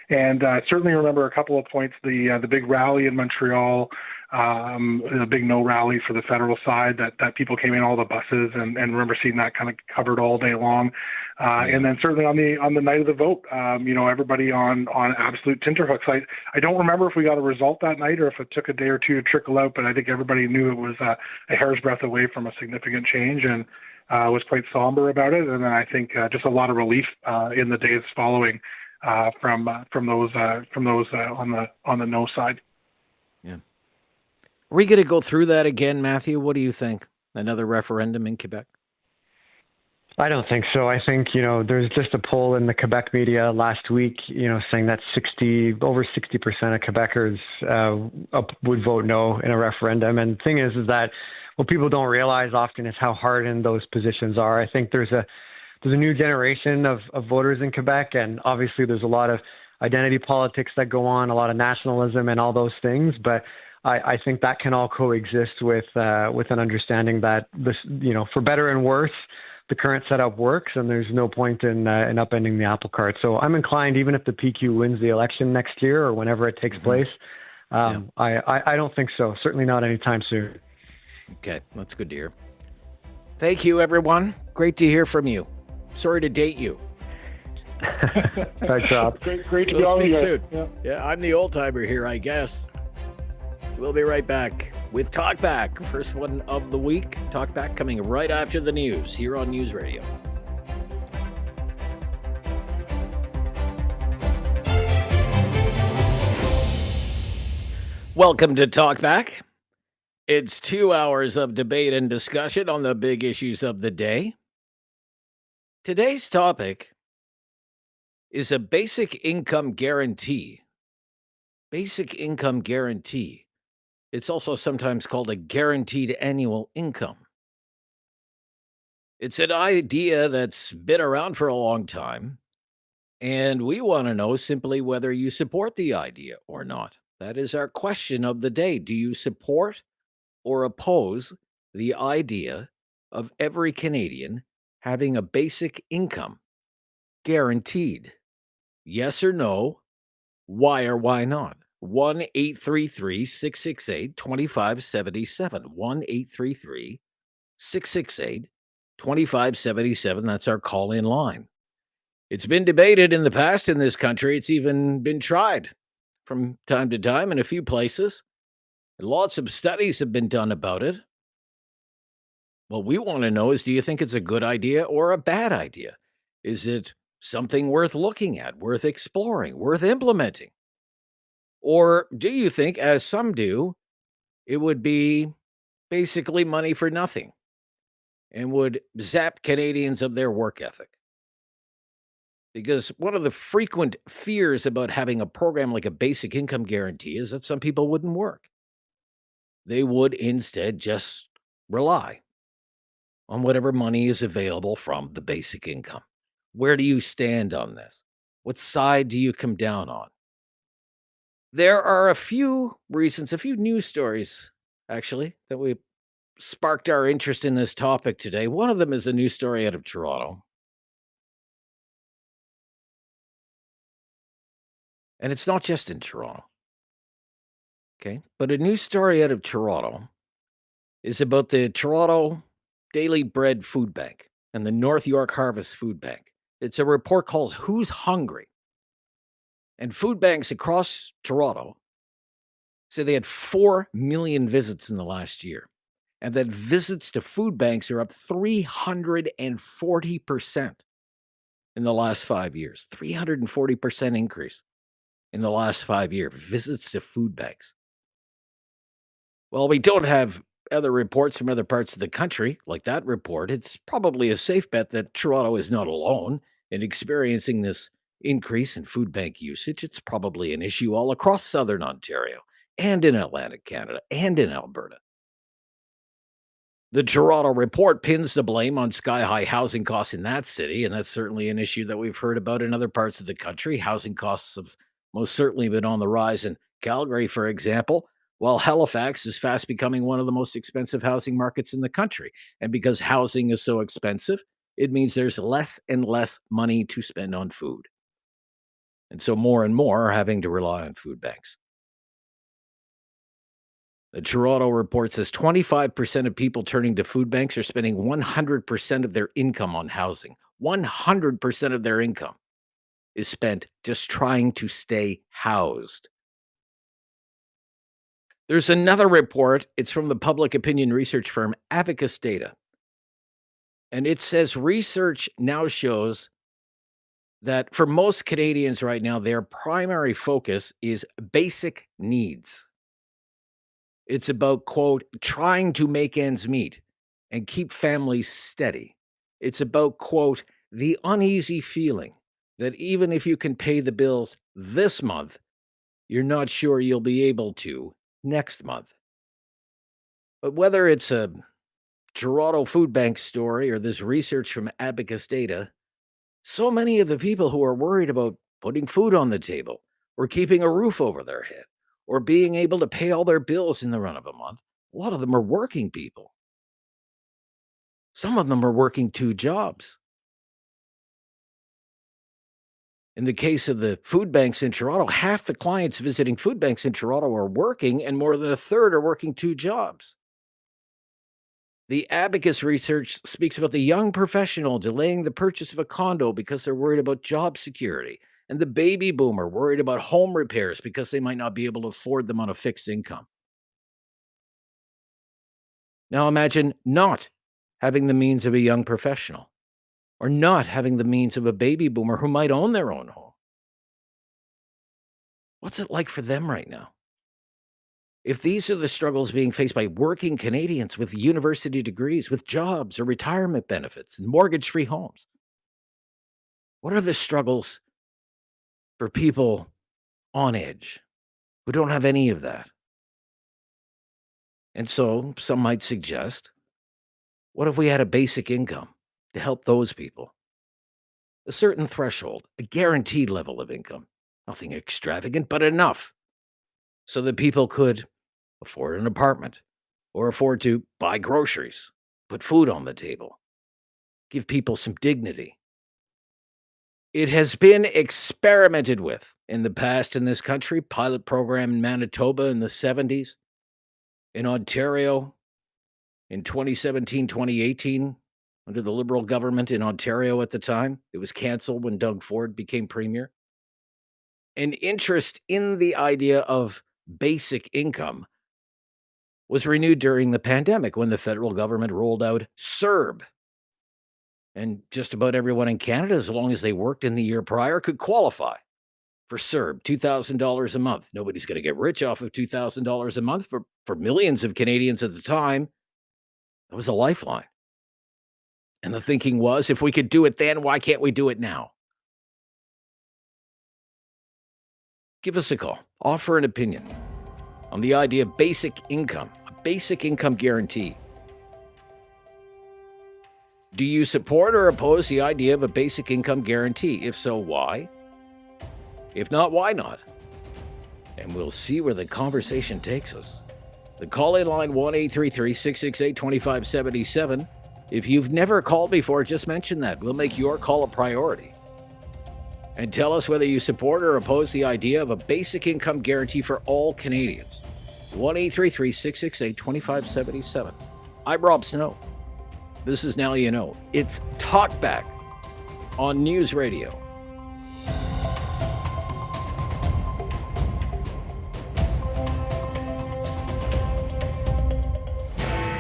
S16: And certainly remember a couple of points, the big rally in Montreal, the big no rally for the federal side that people came in all the buses and remember seeing that kind of covered all day long. And then certainly on the night of the vote, everybody on absolute tenterhooks. I don't remember if we got a result that night or if it took a day or two to trickle out, but I think everybody knew it was a hair's breadth away from a significant change and was quite somber about it. And then I think just a lot of relief in the days following from those on the no side.
S1: Yeah. Are we going to go through that again, Matthew? What do you think? Another referendum in Quebec?
S15: I don't think so. I think, there's just a poll in the Quebec media last week, saying that over 60% of Quebecers would vote no in a referendum. And the thing is that what people don't realize often is how hardened those positions are. I think there's a new generation of voters in Quebec, and obviously there's a lot of identity politics that go on, a lot of nationalism and all those things. But I think that can all coexist with an understanding that this, for better and worse, the current setup works, and there's no point in upending the apple cart. So I'm inclined, even if the PQ wins the election next year or whenever it takes place, I don't think so. Certainly not anytime soon.
S1: Okay, that's good to hear. Thank you, everyone. Great to hear from you. Sorry to date you.
S15: Thanks, Rob.
S16: Great to
S1: We'll
S16: go
S1: speak
S16: here.
S1: soon. Yeah, I'm the old timer here, I guess. We'll be right back with Talkback, first one of the week. Talkback coming right after the news here on News Radio. Welcome to Talkback. It's 2 hours of debate and discussion on the big issues of the day. Today's topic is a basic income guarantee. Basic income guarantee. It's also sometimes called a guaranteed annual income. It's an idea that's been around for a long time, and we want to know simply whether you support the idea or not. That is our question of the day. Do you support or oppose the idea of every Canadian having a basic income guaranteed? Yes or no? Why or why not? 1-833-668-2577. 1-833-668-2577. That's our call-in line. It's been debated in the past in this country. It's even been tried from time to time in a few places. Lots of studies have been done about it. What we want to know is, do you think it's a good idea or a bad idea? Is it something worth looking at, worth exploring, worth implementing? Or do you think, as some do, it would be basically money for nothing and would zap Canadians of their work ethic? Because one of the frequent fears about having a program like a basic income guarantee is that some people wouldn't work. They would instead just rely on whatever money is available from the basic income. Where do you stand on this? What side do you come down on? There are a few reasons, a few news stories, actually, that we sparked our interest in this topic today. One of them is a news story out of Toronto. And it's not just in Toronto. Okay. But a news story out of Toronto is about the Toronto Daily Bread Food Bank and the North York Harvest Food Bank. It's a report called Who's Hungry? And food banks across Toronto say they had 4 million visits in the last year, and that visits to food banks are up 340% in the last 5 years. 340% increase in the last 5 years, visits to food banks. Well, we don't have other reports from other parts of the country like that report. It's probably a safe bet that Toronto is not alone in experiencing this increase in food bank usage. It's probably an issue all across southern Ontario and in Atlantic Canada and in Alberta. The Toronto report pins the blame on sky-high housing costs in that city, and that's certainly an issue that we've heard about in other parts of the country. Housing costs have most certainly been on the rise in Calgary, for example, while Halifax is fast becoming one of the most expensive housing markets in the country. And because housing is so expensive, it means there's less and less money to spend on food. And so more and more are having to rely on food banks. The Toronto report says 25% of people turning to food banks are spending 100% of their income on housing. 100% of their income is spent just trying to stay housed. There's another report. It's from the public opinion research firm Abacus Data. And it says research now shows that for most Canadians right now, their primary focus is basic needs. It's about, quote, trying to make ends meet and keep families steady. It's about, quote, the uneasy feeling that even if you can pay the bills this month, you're not sure you'll be able to next month. But whether it's a Toronto Food Bank story or this research from Abacus Data, so many of the people who are worried about putting food on the table or keeping a roof over their head or being able to pay all their bills in the run of a month, a lot of them are working people. Some of them are working 2 jobs. In the case of the food banks in Toronto, half the clients visiting food banks in Toronto are working, and more than a third are working 2 jobs. The Abacus research speaks about the young professional delaying the purchase of a condo because they're worried about job security, and the baby boomer worried about home repairs because they might not be able to afford them on a fixed income. Now imagine not having the means of a young professional, or not having the means of a baby boomer who might own their own home. What's it like for them right now? If these are the struggles being faced by working Canadians with university degrees, with jobs or retirement benefits and mortgage-free homes, what are the struggles for people on edge who don't have any of that? And so some might suggest, what if we had a basic income to help those people? A certain threshold, a guaranteed level of income, nothing extravagant, but enough so that people could afford an apartment or afford to buy groceries, put food on the table, give people some dignity. It has been experimented with in the past in this country, pilot program in Manitoba in the 70s, in Ontario in 2017, 2018, under the Liberal government in Ontario at the time. It was canceled when Doug Ford became premier. An interest in the idea of basic income was renewed during the pandemic when the federal government rolled out CERB. And just about everyone in Canada, as long as they worked in the year prior, could qualify for CERB, $2,000 a month. Nobody's going to get rich off of $2,000 a month. For millions of Canadians at the time, that was a lifeline. And the thinking was, if we could do it then, why can't we do it now? Give us a call. Offer an opinion on the idea of basic income, a basic income guarantee. Do you support or oppose the idea of a basic income guarantee? If so, why? If not, why not? And we'll see where the conversation takes us. The call-in line 1-833-668-2577. If you've never called before, just mention that. We'll make your call a priority. And tell us whether you support or oppose the idea of a basic income guarantee for all Canadians. 1-833-668-2577. I'm Rob Snow. This is Now You Know. It's Talkback on News Radio.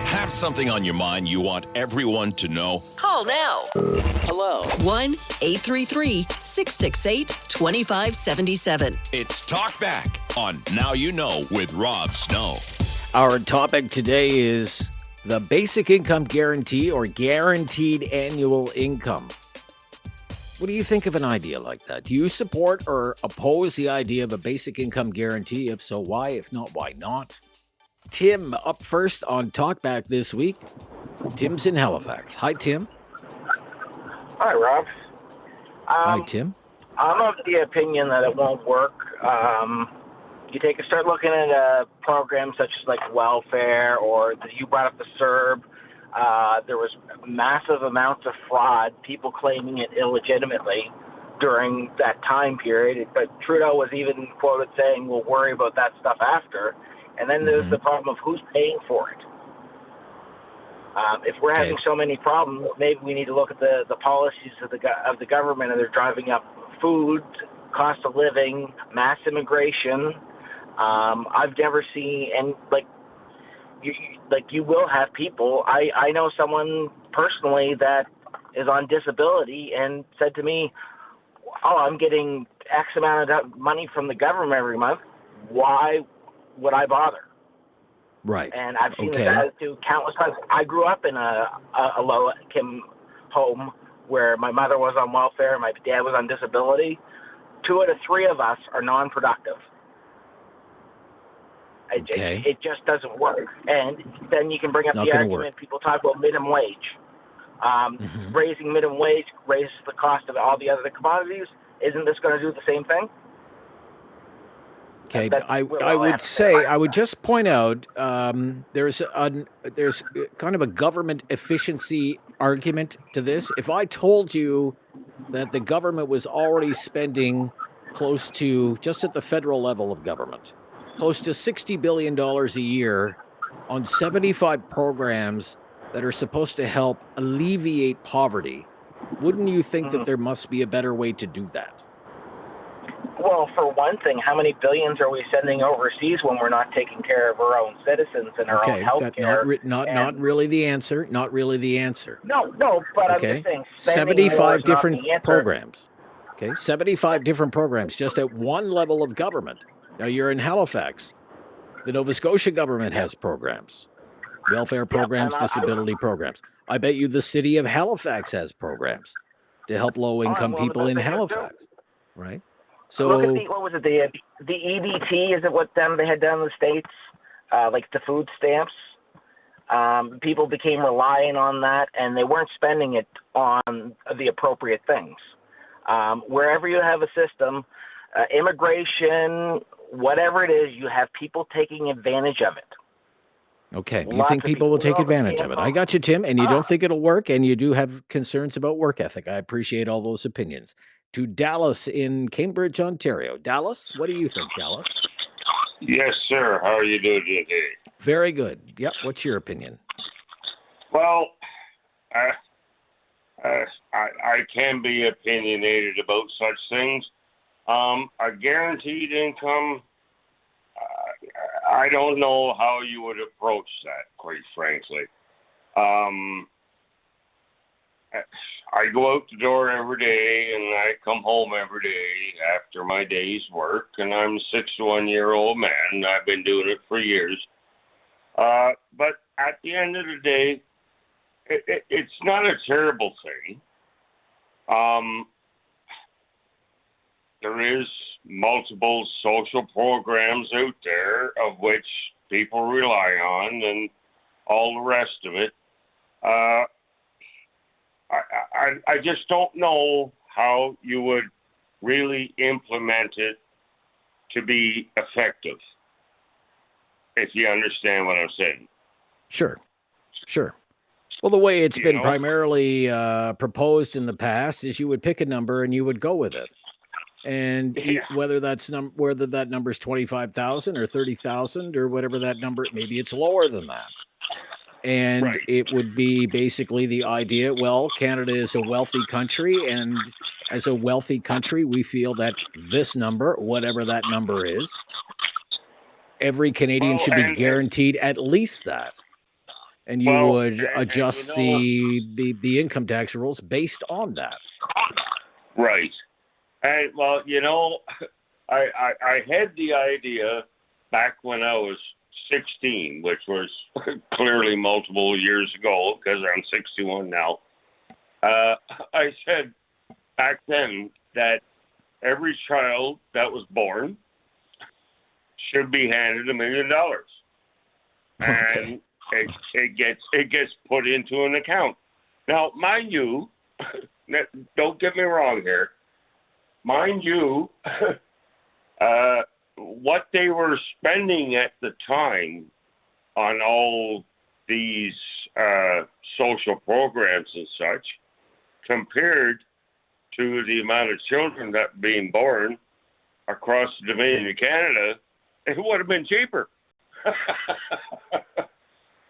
S2: Have something on your mind you want everyone to know?
S3: Call now.
S2: Hello.
S3: 1-833-668-2577.
S2: It's Talkback on Now You Know with Rob Snow.
S1: Our topic today is the basic income guarantee or guaranteed annual income. What do you think of an idea like that? Do you support or oppose the idea of a basic income guarantee? If so, why? If not, why not? Tim up first on Talkback this week. Tim's in Halifax. Hi, Tim.
S17: Hi, Rob.
S1: Hi, Tim.
S17: I'm of the opinion that it won't work. Start looking at programs such as like welfare, or you brought up the CERB. There was massive amounts of fraud, people claiming it illegitimately during that time period. But Trudeau was even quoted saying, "We'll worry about that stuff after." And then there's the problem of who's paying for it. If we're having so many problems, maybe we need to look at the policies of the government, and they're driving up food, cost of living, mass immigration. I've never seen, and you will have people. I know someone personally that is on disability and said to me, "Oh, I'm getting X amount of money from the government every month. Why would I bother?"
S1: Right.
S17: And I've seen that do countless times. I grew up in a low-income home where my mother was on welfare and my dad was on disability. 2 out of 3 of us are non-productive. It just doesn't work. And then you can bring up the argument, people talk about minimum wage. Raising minimum wage raises the cost of all the other commodities. Isn't this going to do the same thing?
S1: Okay, I would just point out there's kind of a government efficiency argument to this. If I told you that the government was already spending close to, just at the federal level of government, close to $60 billion a year on 75 programs that are supposed to help alleviate poverty, wouldn't you think that there must be a better way to do that?
S17: Well, for one thing, how many billions are we sending overseas when we're not taking care of our own citizens and our own health care?
S1: Not really the answer. Not really the answer.
S17: No, but I'm just saying
S1: 75 different programs. Okay, 75 different programs just at one level of government. Now you're in Halifax. The Nova Scotia government has programs, welfare programs, disability programs. I bet you the city of Halifax has programs to help low-income people in Halifax, right? So
S17: look at what was it? The EBT, is it what they had done in the States? Like the food stamps. People became reliant on that, and they weren't spending it on the appropriate things. Wherever you have a system, immigration, whatever it is, you have people taking advantage of it.
S1: Okay, you think people will take advantage of it. I got you, Tim, and you don't think it'll work, and you do have concerns about work ethic. I appreciate all those opinions. To Dallas in Cambridge, Ontario. Dallas, what do you think, Dallas?
S18: Yes, sir. How are you doing today?
S1: Very good. Yep. What's your opinion?
S18: Well, I can be opinionated about such things. A guaranteed income, I don't know how you would approach that, quite frankly. I go out the door every day and I come home every day after my day's work, and I'm a 61-year-old man, and I've been doing it for years. But at the end of the day, it's not a terrible thing. There is multiple social programs out there of which people rely on and all the rest of it. I just don't know how you would really implement it to be effective, if you understand what I'm saying.
S1: Sure. Well, the way it's been primarily proposed in the past is you would pick a number and you would go with it. And whether that number is 25,000 or 30,000 or whatever that number, maybe it's lower than that. And it would be basically the idea, well, Canada is a wealthy country, and as a wealthy country, we feel that this number, whatever that number is, every Canadian should be guaranteed at least that. And you would adjust the income tax rules based on that.
S18: Right. And, well, I had the idea back when I was 16, which was clearly multiple years ago, because I'm 61 now. I said back then that every child that was born should be handed $1 million. and it gets put into an account. Now, mind you, don't get me wrong here. Mind you, what they were spending at the time on all these social programs and such, compared to the amount of children that are being born across the Dominion of Canada, it would have been cheaper.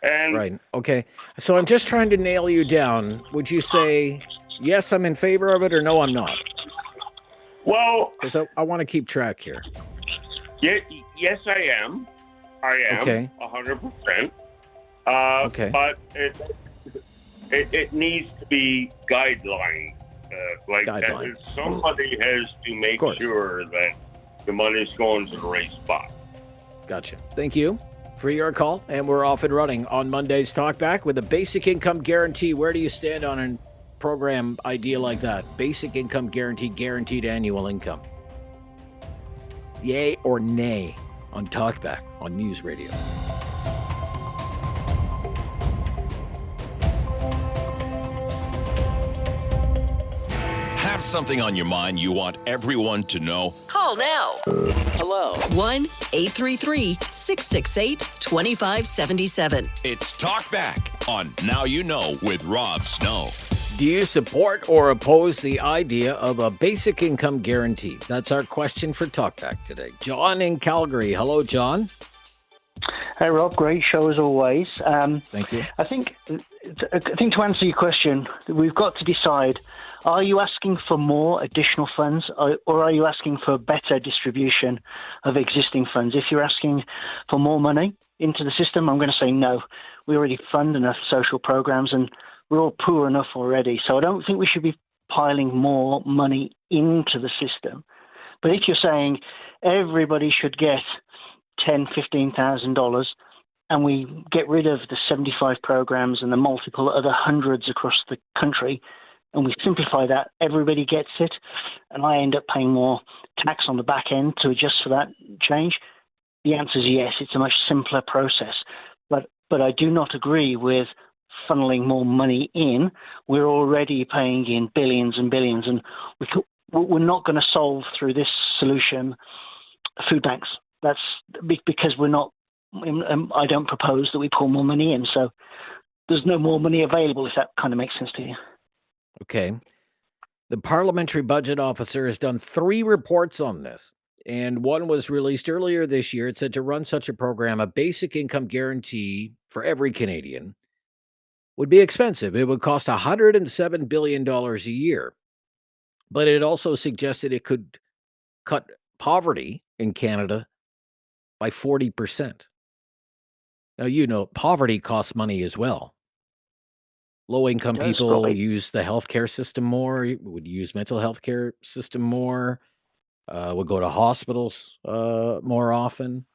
S18: And
S1: right. Okay. So I'm just trying to nail you down. Would you say, yes, I'm in favor of it, or no, I'm not?
S18: Well,
S1: because I want to keep track here.
S18: Yes, I am. I am.
S1: Okay.
S18: 100%.
S1: Okay.
S18: But it needs to be guideline.
S1: Guideline.
S18: Somebody has to make sure that the money's going to the right spot.
S1: Gotcha. Thank you for your call, and we're off and running on Monday's Talkback with a basic income guarantee. Where do you stand on a program idea like that? Basic income guarantee, guaranteed annual income. Yay or nay on Talkback on News Radio.
S2: Have something on your mind you want everyone to know?
S3: Call now.
S2: Hello.
S3: 1-833-668-2577.
S2: It's Talkback on Now You Know with Rob Snow.
S1: Do you support or oppose the idea of a basic income guarantee? That's our question for Talkback today. John in Calgary. Hello, John.
S19: Hey, Rob. Great show as always.
S1: Thank you.
S19: I think to answer your question, we've got to decide, are you asking for more additional funds or are you asking for better distribution of existing funds? If you're asking for more money into the system, I'm going to say no. We already fund enough social programs and we're all poor enough already. So I don't think we should be piling more money into the system. But if you're saying everybody should get $10,000, $15,000 and we get rid of the 75 programs and the multiple other hundreds across the country, and we simplify that, everybody gets it, and I end up paying more tax on the back end to adjust for that change, the answer is yes, it's a much simpler process. But I do not agree with funneling more money in. We're already paying in billions and billions, and we're not going to solve through this solution food banks. That's because we're not. I don't propose that we pull more money in, so there's no more money available, if that kind of makes sense to you.
S1: Okay. The Parliamentary Budget Officer has done 3 reports on this, and one was released earlier this year. It said to run such a program, a basic income guarantee for every Canadian, would be expensive. It would cost $107 billion a year. But it also suggested it could cut poverty in Canada by 40%. Now, you know, poverty costs money as well. Low-income people use the healthcare system more, would use mental health care system more, would go to hospitals more often.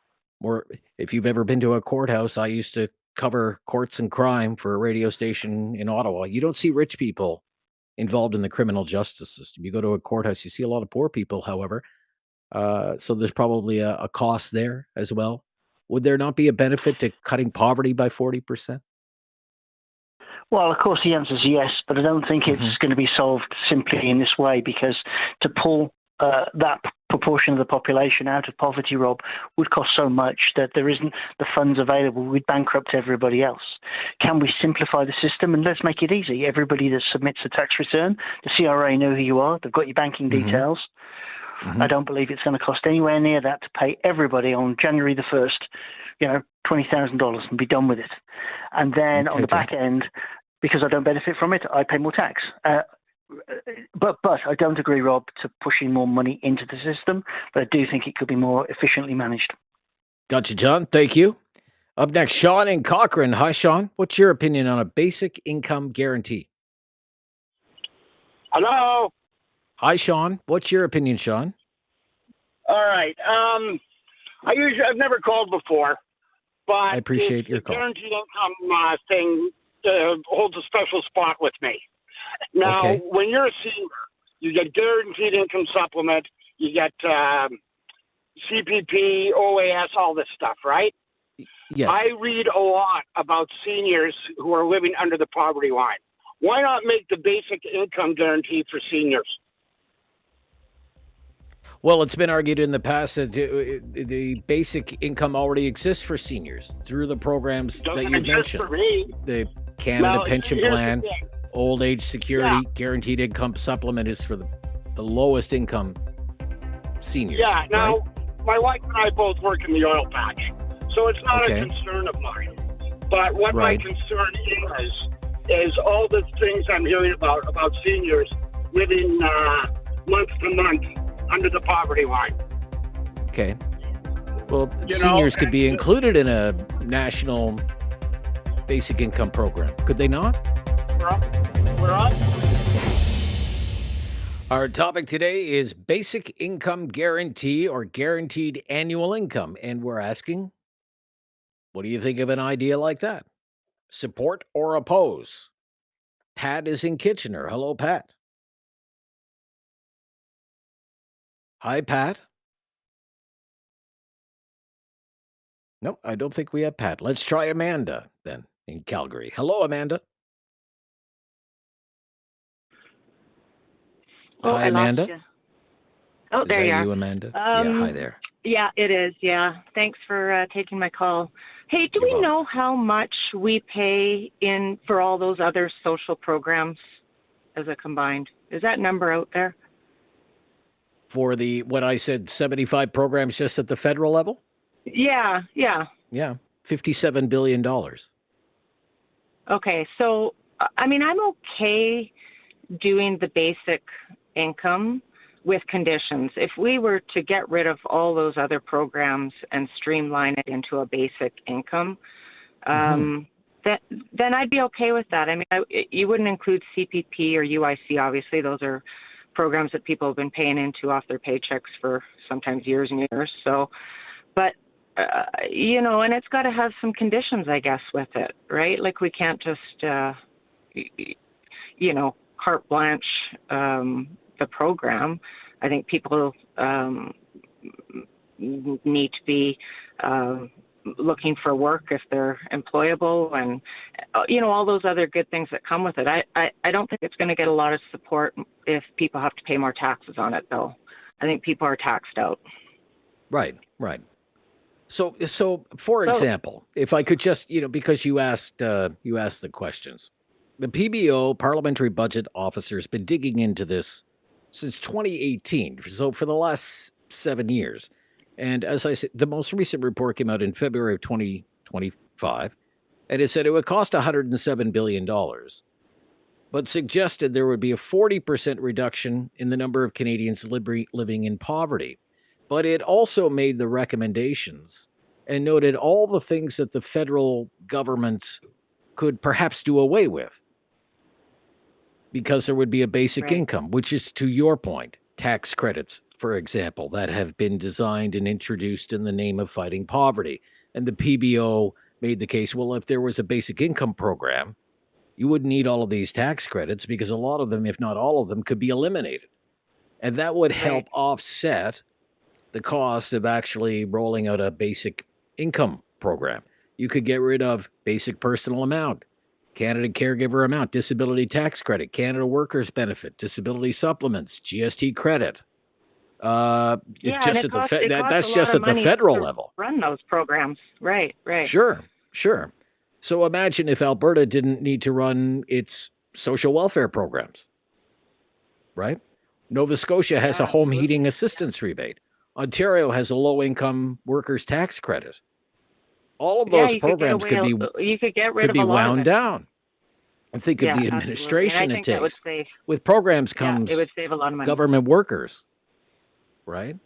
S1: If you've ever been to a courthouse, I used to cover courts and crime for a radio station in Ottawa. You don't see rich people involved in the criminal justice system. You go to a courthouse, you see a lot of poor people, however. So there's probably a cost there as well. Would there not be a benefit to cutting poverty by 40%?
S19: Well, of course, the answer is yes, but I don't think it's going to be solved simply in this way, because to pull that proportion of the population out of poverty, Rob, would cost so much that there isn't the funds available. We'd bankrupt everybody else. Can we simplify the system? And let's make it easy. Everybody that submits a tax return, the CRA know who you are. They've got your banking details. I don't believe it's going to cost anywhere near that to pay everybody on January the 1st, $20,000 and be done with it. And then on the back end, because I don't benefit from it, I pay more tax. But I don't agree, Rob, to pushing more money into the system, but I do think it could be more efficiently managed.
S1: Gotcha, John. Thank you. Up next, Sean in Cochrane. Hi, Sean. What's your opinion on a basic income guarantee?
S20: Hello.
S1: Hi, Sean. What's your opinion, Sean?
S20: All right. I've never called before, but
S1: I appreciate your
S20: the
S1: call.
S20: guaranteed income thing holds a special spot with me. Now, when you're a senior, you get guaranteed income supplement, you get CPP, OAS, all this stuff, right?
S1: Yes.
S20: I read a lot about seniors who are living under the poverty line. Why not make the basic income guarantee for seniors?
S1: Well, it's been argued in the past that the basic income already exists for seniors through the programs that
S20: Doesn't
S1: you've
S20: exist
S1: mentioned.
S20: for me.
S1: The Canada
S20: Now,
S1: Pension
S20: here's the
S1: Plan,
S20: thing.
S1: Old Age Security, Guaranteed Income Supplement is for the lowest income seniors.
S20: Yeah, now,
S1: right?
S20: my wife and I both work in the oil patch, so it's not
S1: Okay.
S20: a concern of mine. But what
S1: Right.
S20: my concern is all the things I'm hearing about seniors living month to month under the poverty line.
S1: Okay. Well,
S20: You know,
S1: seniors could be
S20: and-
S1: included in a national basic income program, could they not?
S20: We're up.
S1: Our topic today is basic income guarantee or guaranteed annual income. And we're asking, what do you think of an idea like that? Support or oppose? Pat is in Kitchener. Hello, Pat. Hi, Pat. No, I don't think we have Pat. Let's try Amanda then in Calgary. Hello, Amanda.
S21: Oh,
S1: Hi,
S21: I lost
S1: Amanda.
S21: you. Oh,
S1: Is
S21: there
S1: that
S21: you are.
S1: you, Amanda? Yeah, hi there.
S21: Yeah, it is. Yeah. Thanks for taking my call. Hey, do we know how much we pay in for all those other social programs as a combined? Is that number out there?
S1: For the, what I said, 75 programs just at the federal level?
S21: Yeah.
S1: Yeah, $57 billion.
S21: Okay. So, I mean, I'm okay doing the basic income with conditions. If we were to get rid of all those other programs and streamline it into a basic income, then I'd be okay with that. I mean, you wouldn't include CPP or UIC, obviously. Those are programs that people have been paying into off their paychecks for sometimes years and years. So, but, and it's got to have some conditions, I guess, with it, right? Like we can't just, carte blanche the program. I think people need to be looking for work if they're employable and, all those other good things that come with it. I don't think it's going to get a lot of support if people have to pay more taxes on it, though. I think people are taxed out.
S1: Right. So for example, if I could just, because you asked the questions, the PBO, Parliamentary Budget Officer, has been digging into this since 2018. So for the last 7 years. And as I said, the most recent report came out in February of 2025, and it said it would cost $107 billion, but suggested there would be a 40% reduction in the number of Canadians living in poverty. But it also made the recommendations and noted all the things that the federal government could perhaps do away with, because there would be a basic income, which is, to your point, tax credits, for example, that have been designed and introduced in the name of fighting poverty. And the PBO made the case, well, if there was a basic income program, you wouldn't need all of these tax credits because a lot of them, if not all of them, could be eliminated. And that would help offset the cost of actually rolling out a basic income program. You could get rid of basic personal amount, Canada caregiver amount, disability tax credit, Canada workers benefit, disability supplements, GST credit. That's just at the federal level.
S21: Run those programs, right.
S1: Sure. So imagine if Alberta didn't need to run its social welfare programs, right? Nova Scotia has a home heating assistance rebate. Ontario has a low-income workers tax credit. All of those programs could be wound down. And think of the administration it takes. With programs comes
S21: it would save a lot of money.
S1: Government workers, right?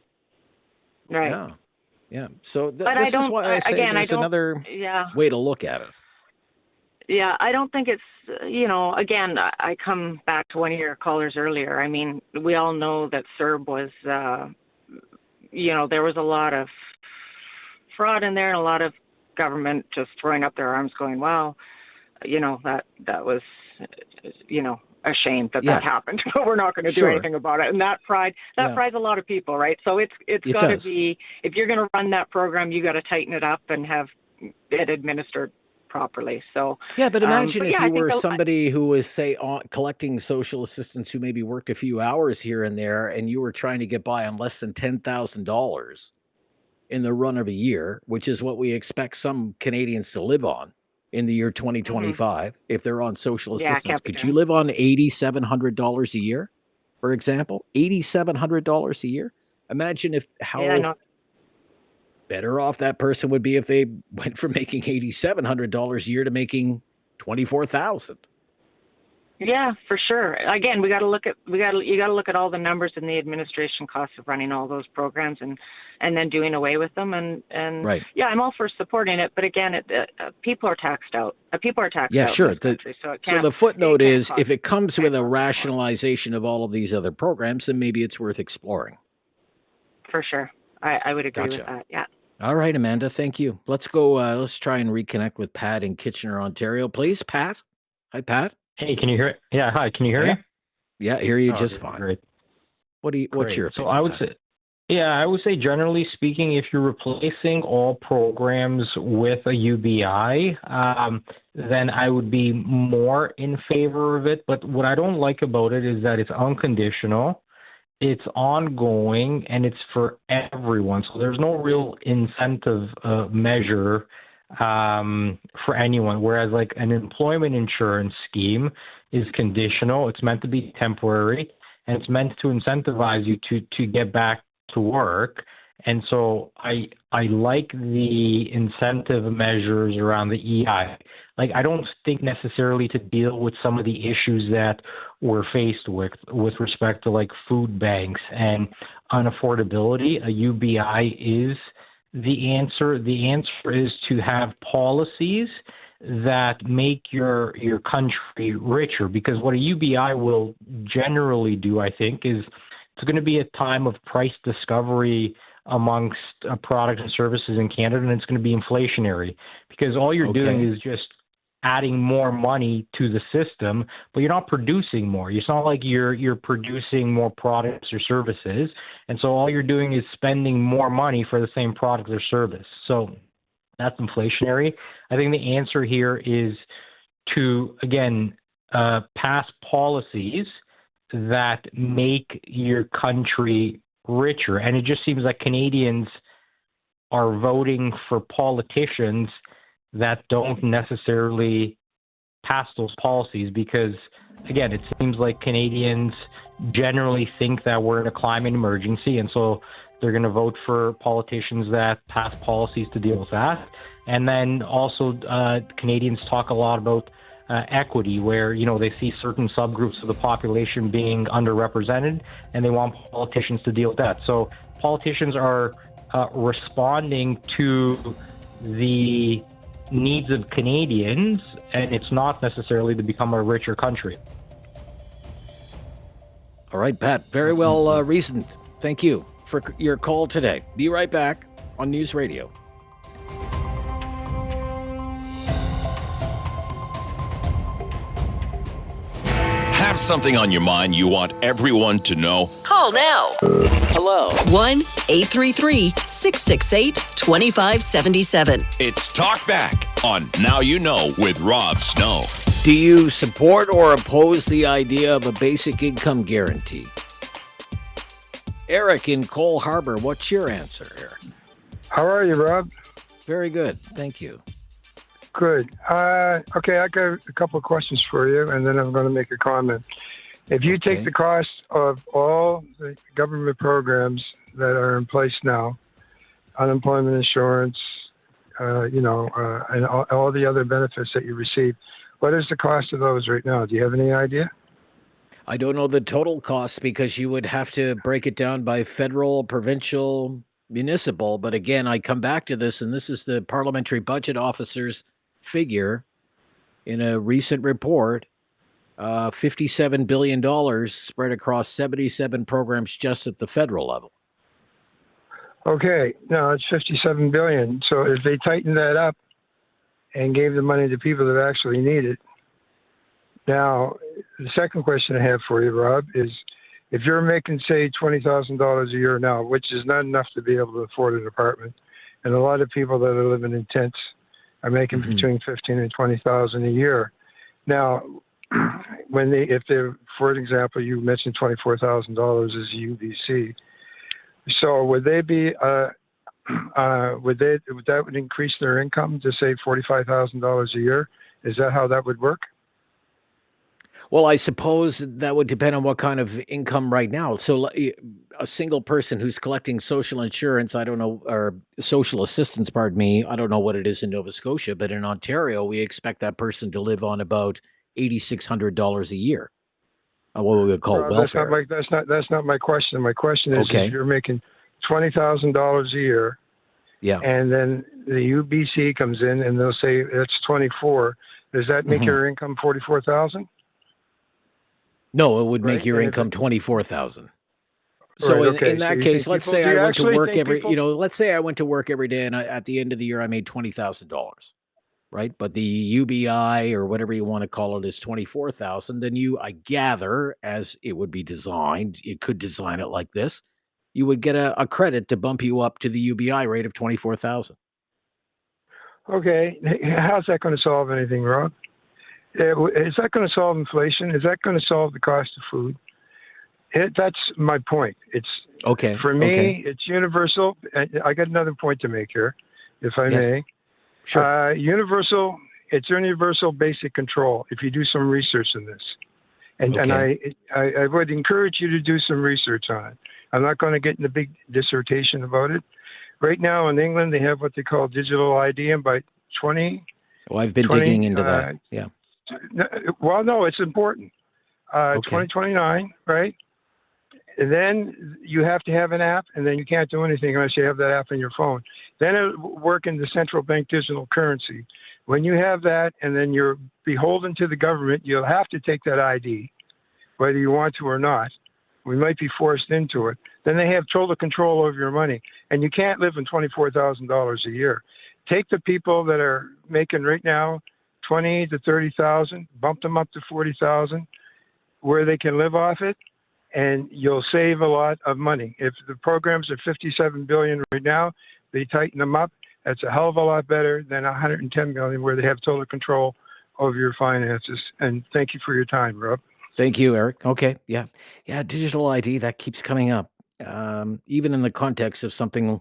S21: Right.
S1: Yeah. So
S21: But
S1: this is why I say there's another way to look at it.
S21: Yeah, I don't think it's, again, I come back to one of your callers earlier. I mean, we all know that CERB was, there was a lot of fraud in there and a lot of government just throwing up their arms going, wow, that was, a shame that happened, but we're not going to do anything about it. And that fried a lot of people, right? So it's got to be, if you're going to run that program, you got to tighten it up and have it administered properly. So
S1: Yeah, but imagine if
S21: yeah,
S1: you were somebody who was, say, collecting social assistance who maybe worked a few hours here and there, and you were trying to get by on less than $10,000 in the run of a year, which is what we expect some Canadians to live on in the year 2025 if they're on social
S21: Yeah,
S1: assistance.
S21: can't be
S1: Could
S21: done.
S1: you live on $8,700 a year, for example? $8,700 a year? Imagine how better off that person would be if they went from making $8,700 a year to making $24,000.
S21: Yeah, for sure. Again, you got to look at all the numbers and the administration costs of running all those programs and then doing away with them. And
S1: Right.
S21: yeah, I'm all for supporting it, but again, people are taxed out. People are taxed
S1: Yeah,
S21: out
S1: sure.
S21: in this country, so it
S1: So
S21: can't.
S1: the footnote is,
S21: cost
S1: if it comes with a rationalization of all of these other programs, then maybe it's worth exploring.
S21: For sure, I would agree with
S1: Gotcha.
S21: that. Yeah.
S1: All right, Amanda, thank you. Let's go. Let's try and reconnect with Pat in Kitchener, Ontario, please. Pat. Hi, Pat.
S5: Hey, can you hear it? Yeah, hi. Can you hear me?
S1: Yeah, I hear you
S5: Oh,
S1: just
S5: okay,
S1: fine.
S5: Great.
S1: What's
S5: Great.
S1: your
S5: So
S1: opinion?
S5: I would
S1: Pat?
S5: say, I would say generally speaking, if you're replacing all programs with a UBI, then I would be more in favor of it. But what I don't like about it is that it's unconditional, it's ongoing, and it's for everyone. So there's no real incentive measure for anyone. Whereas like an employment insurance scheme is conditional. It's meant to be temporary, and it's meant to incentivize you to get back to work. And so I like the incentive measures around the EI. Like, I don't think necessarily to deal with some of the issues that we're faced with respect to like food banks and unaffordability. A UBI is the answer. The answer is to have policies that make your country richer, because what a UBI will generally do, I think, is it's going to be a time of price discovery amongst products and services in Canada, and it's going to be inflationary, because all you're doing is just adding more money to the system, but you're not producing more. It's not like you're producing more products or services, and so all you're doing is spending more money for the same product or service. So that's inflationary. I think the answer here is to, again, pass policies that make your country richer. And it just seems like Canadians are voting for politicians that don't necessarily pass those policies, because, again, it seems like Canadians generally think that we're in a climate emergency, and so they're going to vote for politicians that pass policies to deal with that. And then also Canadians talk a lot about equity, where, you know, they see certain subgroups of the population being underrepresented, and they want politicians to deal with that. So politicians are responding to the needs of Canadians, and it's not necessarily to become a richer country.
S1: All right, Pat. Very well reasoned. Thank you for your call today. Be right back on News Radio.
S2: Have something on your mind you want everyone to know?
S3: Call now.
S2: Hello.
S3: 1-833-668-2577.
S2: It's Talkback on Now You Know with Rob Snow.
S1: Do you support or oppose the idea of a basic income guarantee? Eric in Cole Harbour, what's your answer, Eric?
S22: How are you, Rob?
S1: Very good. Thank you.
S22: Good. Okay, I got a couple of questions for you, and then I'm going to make a comment. If you take the cost of all the government programs that are in place now, unemployment insurance, and all the other benefits that you receive, what is the cost of those right now? Do you have any idea?
S1: I don't know the total cost, because you would have to break it down by federal, provincial, municipal. But again, I come back to this, and this is the Parliamentary Budget Officer's figure in a recent report, $57 billion spread across 77 programs just at the federal level.
S22: Okay, no, it's $57 billion. So if they tighten that up and gave the money to people that actually need it. Now, the second question I have for you, Rob, is if you're making, say, $20,000 a year now, which is not enough to be able to afford an apartment, and a lot of people that are living in tents are making between 15 and 20,000 a year. Now, if they're, for example, you mentioned $24,000 as UBC, so would they be would that would increase their income to say $45,000 a year? Is that how that would work?
S1: Well, I suppose that would depend on what kind of income right now. So a single person who's collecting social insurance, I don't know, or social assistance, pardon me, I don't know what it is in Nova Scotia, but in Ontario, we expect that person to live on about $8,600 a year. What we would call welfare.
S22: That's not my question. My question is,
S1: Okay.
S22: if you're making $20,000 a year,
S1: Yeah.
S22: and then the UBC comes in and they'll say it's 24, does that make your income 44,000?
S1: No, it would make
S22: Right,
S1: your
S22: and if
S1: income 24,000. So
S22: Right,
S1: in,
S22: okay.
S1: in
S22: So
S1: that
S22: you
S1: case,
S22: think
S1: let's
S22: people-
S1: say
S22: do
S1: I
S22: you
S1: went to
S22: actually
S1: work
S22: think
S1: every,
S22: people-
S1: let's say I went to work every day and at the end of the year I made $20,000, right? But the UBI or whatever you want to call it is 24,000. Then I gather, as it would be designed, you could design it like this. You would get a credit to bump you up to the UBI rate of 24,000.
S22: Okay, how's that going to solve anything, Rob? Is that going to solve inflation? Is that going to solve the cost of food? That's my point. It's
S1: okay.
S22: For me,
S1: okay.
S22: it's universal. I got another point to make here, if I
S1: Yes.
S22: may.
S1: Sure.
S22: It's universal basic control. If you do some research in this, and
S1: Okay.
S22: I would encourage you to do some research on it. I'm not going to get in a big dissertation about it. Right now in England, they have what they call digital ID, and by 20.
S1: Well, I've been digging into that. Yeah.
S22: Well, no, it's important.
S1: Okay.
S22: 2029, right? And then you have to have an app, and then you can't do anything unless you have that app on your phone. Then it will work in the central bank digital currency. When you have that, and then you're beholden to the government, you'll have to take that ID, whether you want to or not. We might be forced into it. Then they have total control over your money, and you can't live on $24,000 a year. Take the people that are making right now 20 to 30,000, bump them up to 40,000, where they can live off it, and you'll save a lot of money. If the programs are $57 billion right now, they tighten them up. That's a hell of a lot better than $110 billion, where they have total control over your finances. And thank you for your time, Rob.
S1: Thank you, Eric. Okay. Yeah. Yeah. Digital ID, that keeps coming up, even in the context of something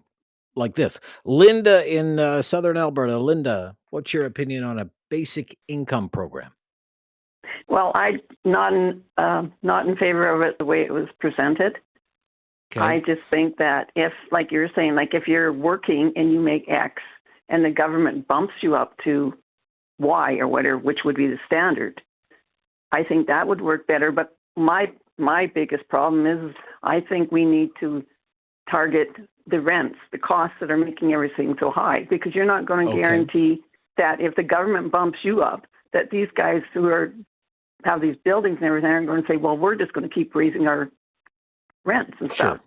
S1: like this. Linda in Southern Alberta. Linda, what's your opinion on a basic income program?
S6: Well, I'm not in favor of it the way it was presented.
S1: Okay.
S6: I just think that if, like you're saying, like if you're working and you make X and the government bumps you up to Y or whatever, which would be the standard, I think that would work better. But my biggest problem is I think we need to target the rents, the costs that are making everything so high, because you're not going to guarantee that if the government bumps you up, that these guys who have these buildings and everything are going to say, well, we're just going to keep raising our rents and stuff.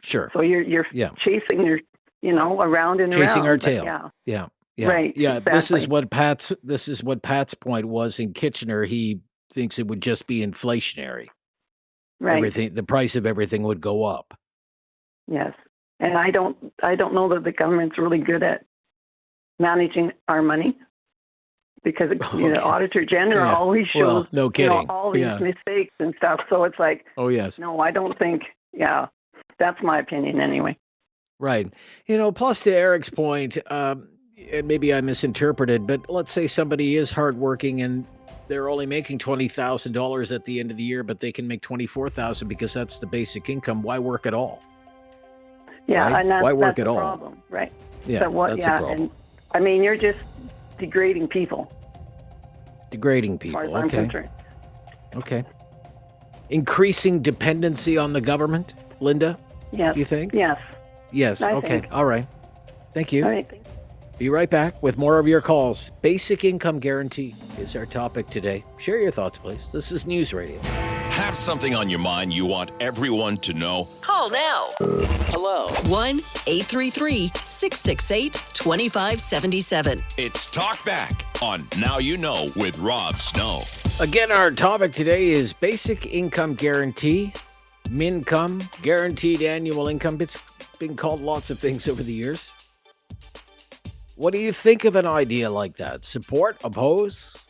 S1: Sure.
S6: So you're chasing around and
S1: Chasing
S6: around.
S1: our
S6: but
S1: tail. Yeah.
S6: Right.
S1: Yeah.
S6: Exactly.
S1: This is what Pat's point was in Kitchener. He thinks it would just be inflationary.
S6: Right.
S1: Everything, the price of everything would go up.
S6: Yes. And I don't know that the government's really good at managing our money, because the Auditor General always shows
S1: no kidding.
S6: all these mistakes and stuff. So it's like,
S1: oh yes,
S6: no, I don't think. Yeah, that's my opinion anyway.
S1: Right. Plus to Eric's point, and maybe I misinterpreted, but let's say somebody is hardworking and they're only making $20,000 at the end of the year, but they can make $24,000 because that's the basic income. Why work at all?
S6: Yeah,
S1: right?
S6: and that's,
S1: why work
S6: that's
S1: at
S6: the
S1: all?
S6: problem, right?
S1: Yeah,
S6: so what?
S1: that's
S6: Yeah,
S1: a problem.
S6: and I mean, you're just degrading people.
S1: Degrading
S6: As
S1: people.
S6: far as I'm
S1: Okay.
S6: concerned.
S1: Okay. Increasing dependency on the government, Linda?
S6: Yes.
S1: Do you think?
S6: Yes.
S1: Yes.
S6: I
S1: Okay.
S6: think.
S1: All right. Thank you.
S6: All right.
S1: Be right back with more of your calls. Basic income guarantee is our topic today. Share your thoughts, please. This is News Radio.
S2: Have something on your mind you want everyone to know?
S3: Call now.
S2: Hello.
S3: 1-833-668-2577.
S2: It's Talkback on Now You Know with Rob Snow.
S1: Again, our topic today is basic income guarantee, MINCOME, guaranteed annual income. It's been called lots of things over the years. What do you think of an idea like that? Support? Oppose?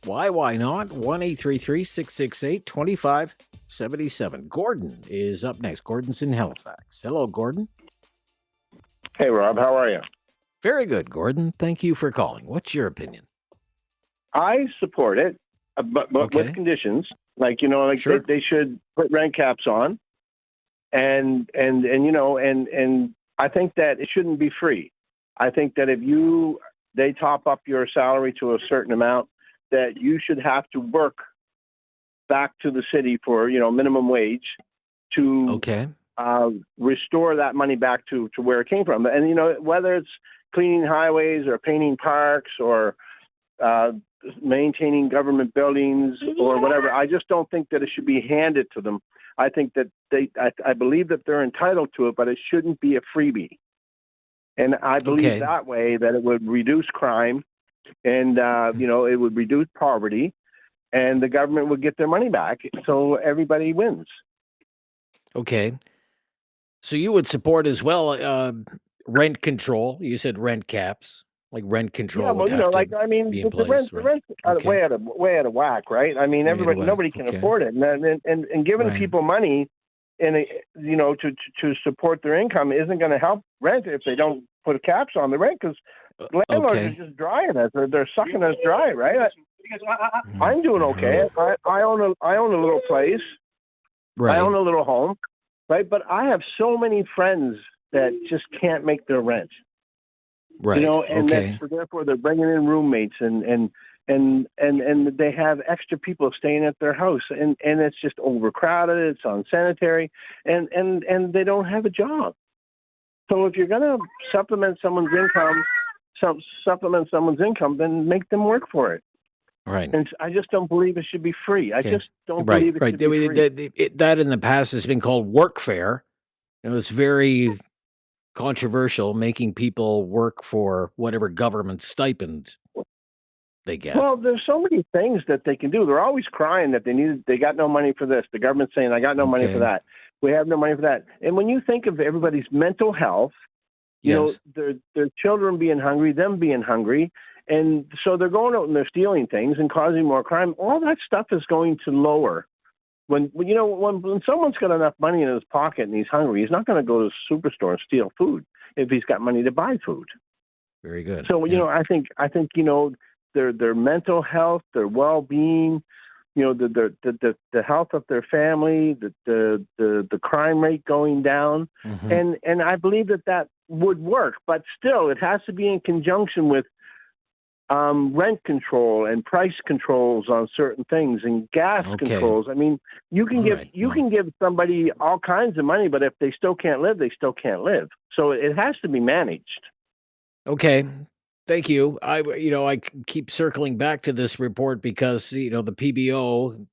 S1: Why not? 1-833-668-2577. Gordon is up next. Gordon's in Halifax. Hello, Gordon.
S4: Hey, Rob. How are you?
S1: Very good, Gordon. Thank you for calling. What's your opinion?
S4: I support it, but with conditions. Like,
S1: Sure.
S4: they should put rent caps on. And I think that it shouldn't be free. I think that if they top up your salary to a certain amount, that you should have to work back to the city for, minimum wage to restore that money back to where it came from. And, whether it's cleaning highways or painting parks or maintaining government buildings or whatever, I just don't think that it should be handed to them. I think that I believe that they're entitled to it, but it shouldn't be a freebie. And I believe that way that it would reduce crime and, it would reduce poverty and the government would get their money back. So everybody wins.
S1: Okay. So you would support as well rent control. You said rent caps, like rent control.
S4: Yeah, well,
S1: would have to be in place,
S4: the rent's way out of whack, right? I mean, nobody can afford it, and giving people money to support their income isn't going to help rent if they don't put caps on the rent, because landlords are just drying us. They're sucking us dry, right? I'm doing okay. I own a little place.
S1: Right.
S4: I own a little home, right? But I have so many friends that just can't make their rent.
S1: Right.
S4: So therefore they're bringing in roommates and they have extra people staying at their house and it's just overcrowded. It's unsanitary and they don't have a job. So if you're going to supplement someone's income, then make them work for it.
S1: Right.
S4: And I just don't believe it should be free. I just don't believe it should be free.
S1: That in the past has been called workfare. It was very controversial, making people work for whatever government stipend they get.
S4: Well, there's so many things that they can do. They're always crying that they got no money for this. The government's saying, I got no money for that. We have no money for that. And when you think of everybody's mental health, their children being hungry, them being hungry, and so they're going out and they're stealing things and causing more crime. All that stuff is going to lower. When someone's got enough money in his pocket and he's hungry, he's not going to go to the superstore and steal food if he's got money to buy food.
S1: Very good.
S4: So I think their mental health, their well-being, the health of their family, the crime rate going down, and I believe that would work. But still, it has to be in conjunction with rent control and price controls on certain things and gas controls. I mean, you can give somebody all kinds of money, but if they still can't live, they still can't live. So it has to be managed.
S1: Okay. Thank you. I keep circling back to this report because, the PBO,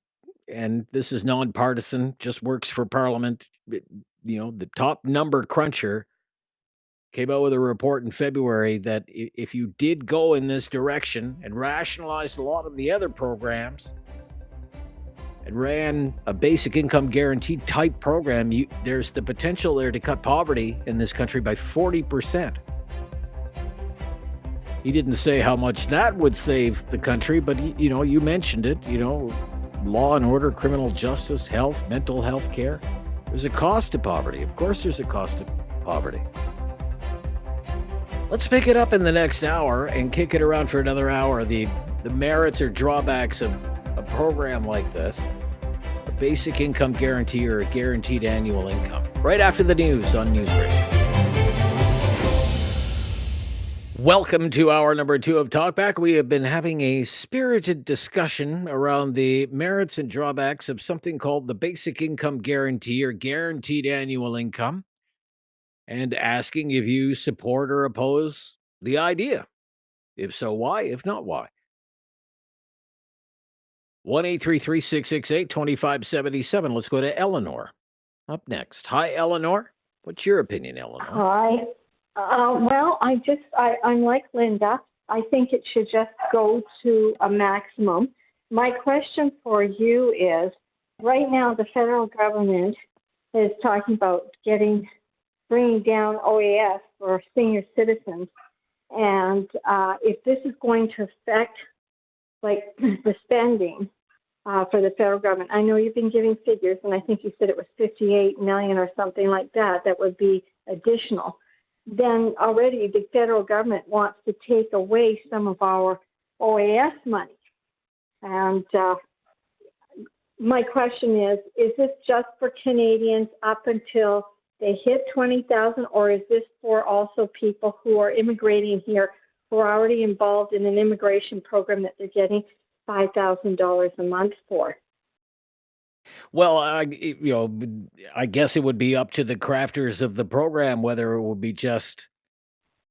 S1: and this is nonpartisan, just works for Parliament. The top number cruncher came out with a report in February that if you did go in this direction and rationalized a lot of the other programs and ran a basic income guaranteed type program, there's the potential there to cut poverty in this country by 40%. He didn't say how much that would save the country, but you mentioned it, law and order, criminal justice, health, mental health care. There's a cost to poverty. Of course there's a cost to poverty. Let's pick it up in the next hour and kick it around for another hour. The merits or drawbacks of a program like this, a basic income guarantee or a guaranteed annual income. Right after the news on News Radio. Welcome to hour number 2 of Talkback. We have been having a spirited discussion around the merits and drawbacks of something called the basic income guarantee or guaranteed annual income, and asking if you support or oppose the idea. If so, why? If not, why? 1-833-668-2577. Let's go to Eleanor up next. Hi, Eleanor. What's your opinion, Eleanor?
S7: Hi. Well, I'm like Linda. I think it should just go to a maximum. My question for you is, right now the federal government is talking about bringing down OAS for senior citizens. And if this is going to affect like the spending for the federal government, I know you've been giving figures, and I think you said it was 58 million or something like that. That would be additional. Then already the federal government wants to take away some of our OAS money. And my question is this just for Canadians up until they hit 20,000, or is this for also people who are immigrating here who are already involved in an immigration program that they're getting $5,000 a month for?
S1: Well, I guess it would be up to the crafters of the program whether it would be just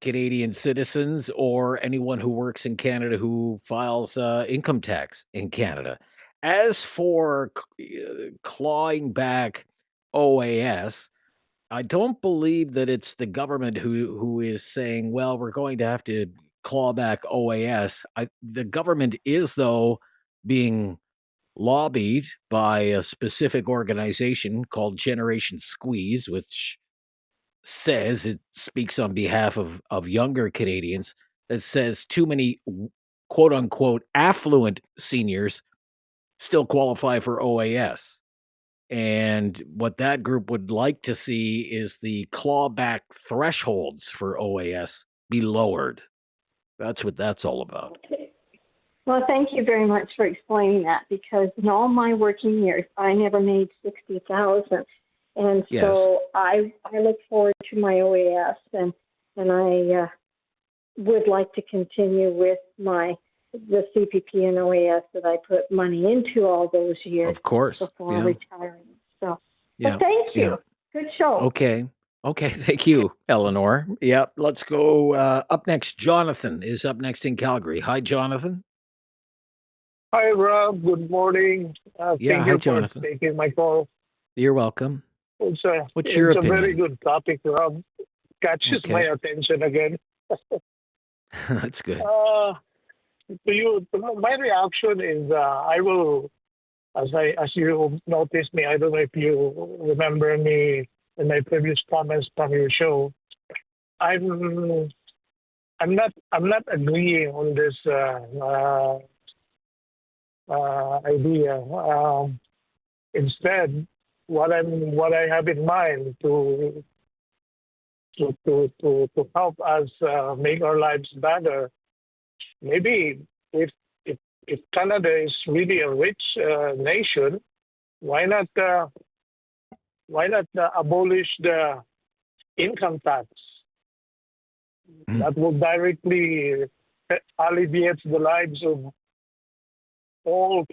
S1: Canadian citizens or anyone who works in Canada who files income tax in Canada. As for clawing back OAS, I don't believe that it's the government who is saying, well, we're going to have to claw back OAS. The government is, though, being lobbied by a specific organization called Generation Squeeze, which says it speaks on behalf of younger Canadians, that says too many quote unquote affluent seniors still qualify for OAS. And what that group would like to see is the clawback thresholds for OAS be lowered. That's what that's all about.
S7: Okay. Well, thank you very much for explaining that, because in all my working years, I never made 60,000. And
S1: Yes.
S7: so I look forward to my OAS, and I would like to continue with the CPP and OAS that I put money into all those years.
S1: Of course.
S7: Before
S1: Yeah.
S7: retiring. So,
S1: Yeah.
S7: well, thank you.
S1: Yeah.
S7: Good show.
S1: Okay. Thank you, Eleanor. Yep. Let's go up next. Jonathan is up next in Calgary. Hi, Jonathan.
S8: Hi, Rob. Good morning.
S1: Yeah,
S8: Thank
S1: hi,
S8: you
S1: Jonathan.
S8: for taking my call.
S1: You're welcome.
S8: What's
S1: your
S8: a very
S1: opinion?
S8: good topic, Rob. Catches
S1: Okay.
S8: my attention again.
S1: That's good.
S8: My reaction is I will, as you noticed me, I don't know if you remember me in my previous comments from your show. I'm not agreeing on this idea. Instead, what I have in mind to help us make our lives better. Maybe if Canada is really a rich nation, why not abolish the income tax? That will directly alleviate the lives of all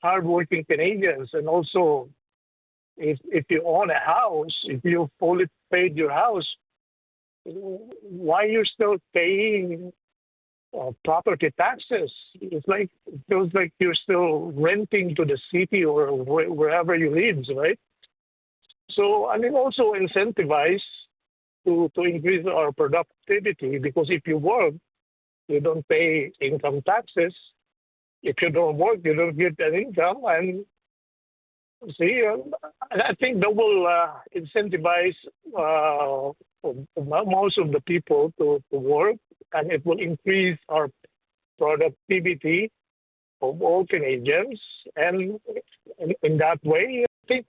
S8: hardworking Canadians. And also, if you own a house, if you fully paid your house, why you're still paying property taxes? It feels like you're still renting to the city or wherever you live, right? So, I mean, also incentivize to increase our productivity, because if you work, you don't pay income taxes. If you don't work, you don't get an income. And see, I think that will incentivize most of the people to work, and it will increase our productivity of all Canadians. And in that way, I think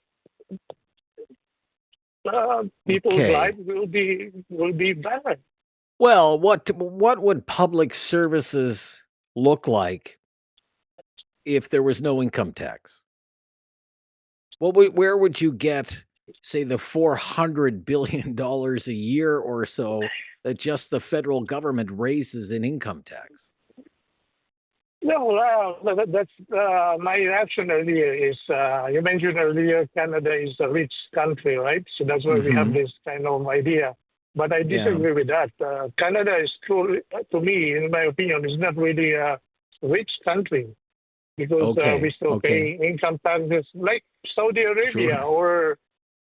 S8: people's
S1: Okay.
S8: lives will be better.
S1: Well, what would public services look like if there was no income tax? Where would you get, say, the $400 billion a year or so that just the federal government raises in income tax?
S8: No, that's my reaction earlier is you mentioned earlier Canada is a rich country, right? So that's why we have this kind of idea. But I disagree with that. Canada is truly, to me, in my opinion, is not really a rich country, because we still pay income taxes like Saudi Arabia or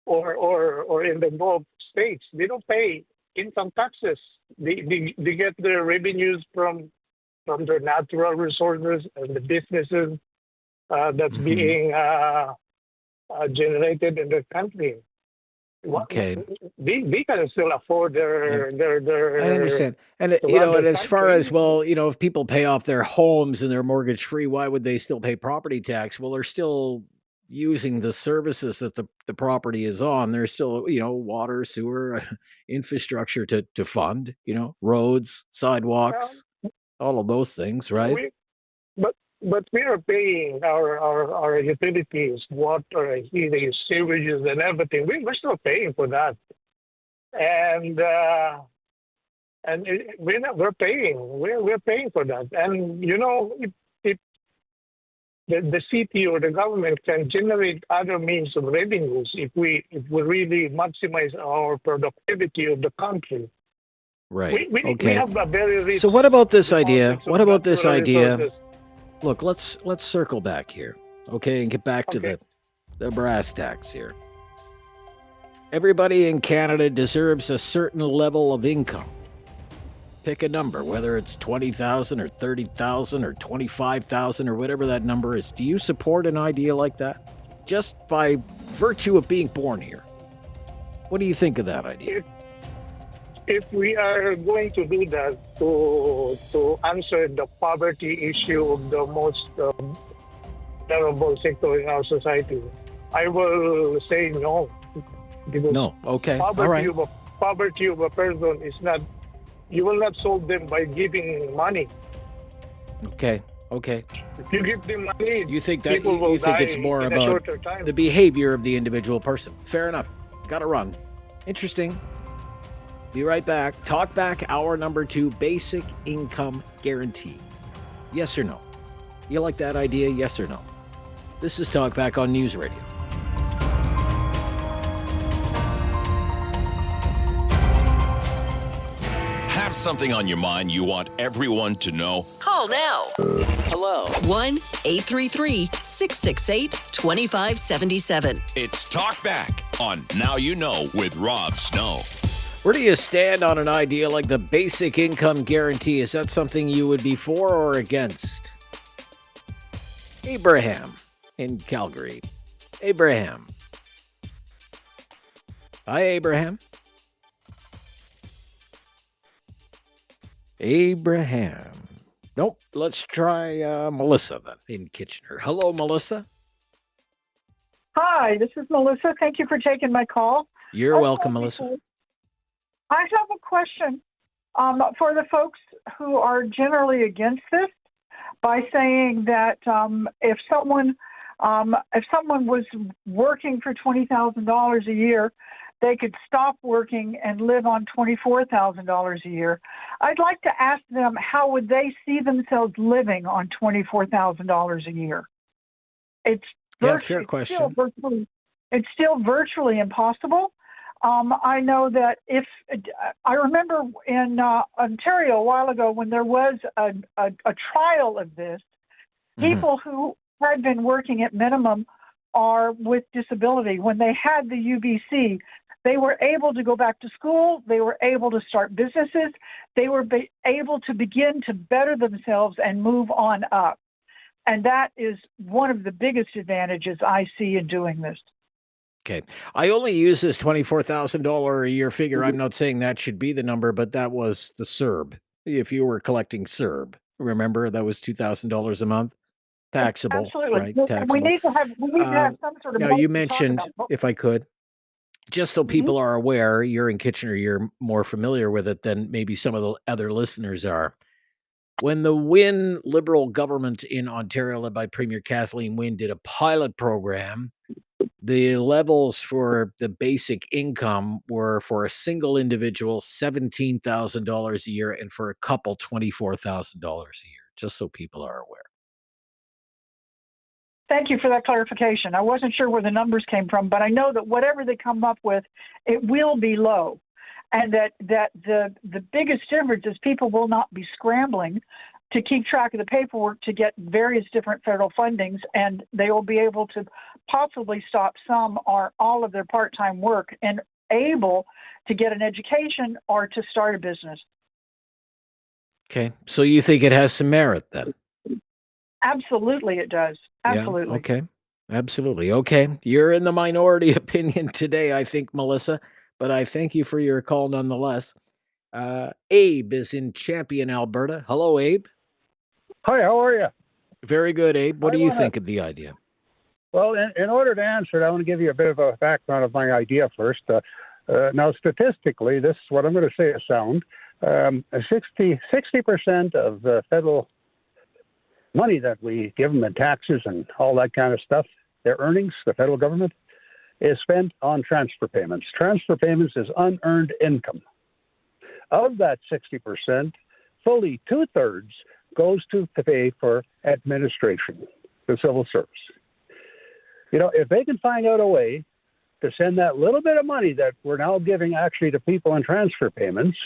S8: in the Gulf states. They don't pay income taxes. They get their revenues from their natural resources and the businesses that's being generated in the country.
S1: Okay.
S8: They can still afford their
S1: I understand. And,
S8: to run their
S1: and as far as,
S8: country.
S1: if people pay off their homes and they're mortgage free, why would they still pay property tax? Well, they're still using the services that the property is on. There's still, water, sewer, infrastructure to fund, roads,
S8: Well,
S1: sidewalks, all of those things, right?
S8: we but we are paying our utilities, water, heating, sewages, and everything. We're still paying for that, and we're paying. We're paying for that, and if the city or the government can generate other means of revenues, if we really maximize our productivity of the country.
S1: Right.
S8: We
S1: Okay.
S8: have a very rich
S1: So what about this idea?
S8: deposits of
S1: What about this
S8: natural
S1: idea?
S8: resources.
S1: Look, let's circle back here, okay, and get back to the brass tacks here. Everybody in Canada deserves a certain level of income. Pick a number, whether it's 20,000 or 30,000 or 25,000 or whatever that number is. Do you support an idea like that? Just by virtue of being born here. What do you think of that idea?
S8: If we are going to do that to answer the poverty issue of the most vulnerable sector in our society, I will say no. Because
S1: No. Okay. All
S8: poverty
S1: right.
S8: poverty of a person is not. You will not solve them by giving money.
S1: Okay. Okay.
S8: If you give them money,
S1: You think that
S8: people will
S1: you think
S8: die
S1: it's more
S8: in a
S1: about
S8: shorter time.
S1: the behavior of the individual person. Fair enough. Got to run. Interesting. Be right back. Talkback hour number 2, basic income guarantee. Yes or no? You like that idea? Yes or no? This is Talkback on News Radio.
S2: Have something on your mind you want everyone to know?
S3: Call now.
S2: Hello.
S3: 1-833-668-2577.
S2: It's Talkback on Now You Know with Rob Snow.
S1: Where do you stand on an idea like the basic income guarantee? Is that something you would be for or against? Abraham in Calgary. Abraham. Hi, Abraham. Abraham. Nope. Let's try Melissa then in Kitchener. Hello, Melissa.
S9: Hi, this is Melissa. Thank you for taking my call.
S1: You're welcome, Melissa.
S9: I have a question for the folks who are generally against this by saying that if someone was working for $20,000 a year, they could stop working and live on $24,000 a year. I'd like to ask them, how would they see themselves living on $24,000 a year? It's
S1: fair question.
S9: It's still virtually impossible. I know that I remember in Ontario a while ago when there was a trial of this, people who had been working at minimum or with disability, when they had the UBC, they were able to go back to school, they were able to start businesses, they were able to begin to better themselves and move on up. And that is one of the biggest advantages I see in doing this.
S1: Okay. I only use this $24,000 a year figure. I'm not saying that should be the number, but that was the CERB. If you were collecting CERB, remember that was $2,000 a month? Taxable.
S9: Absolutely.
S1: Right?
S9: We
S1: Taxable.
S9: need to have some sort of.
S1: Now, you mentioned, if I could, just so people are aware, you're in Kitchener, you're more familiar with it than maybe some of the other listeners are. When the Wynne Liberal government in Ontario, led by Premier Kathleen Wynne, did a pilot program, the levels for the basic income were for a single individual $17,000 a year and for a couple $24,000 a year, just so people are aware.
S9: Thank you for that clarification. I wasn't sure where the numbers came from, but I know that whatever they come up with, it will be low. And that the biggest difference is people will not be scrambling to keep track of the paperwork to get various different federal fundings, and they will be able to possibly stop some or all of their part-time work and able to get an education or to start a business.
S1: Okay. So you think it has some merit then?
S9: Absolutely, it does. Absolutely.
S1: Yeah, okay. Absolutely. Okay. You're in the minority opinion today, I think, Melissa, but I thank you for your call nonetheless. Abe is in Champion, Alberta. Hello, Abe.
S10: Hi, how are you?
S1: Very good, Abe. What
S10: I
S1: do you
S10: wanna-
S1: think of the idea?
S10: Well, in order to answer it, I want to give you a bit of a background of my idea first. Now, statistically, this what I'm going to say is sound. 60% of the federal money that we give them in taxes and all that kind of stuff, their earnings, the federal government, is spent on transfer payments. Transfer payments is unearned income. Of that 60%, fully 2/3 goes to pay for administration, the civil service. You know, if they can find out a way to send that little bit of money that we're now giving actually to people in transfer payments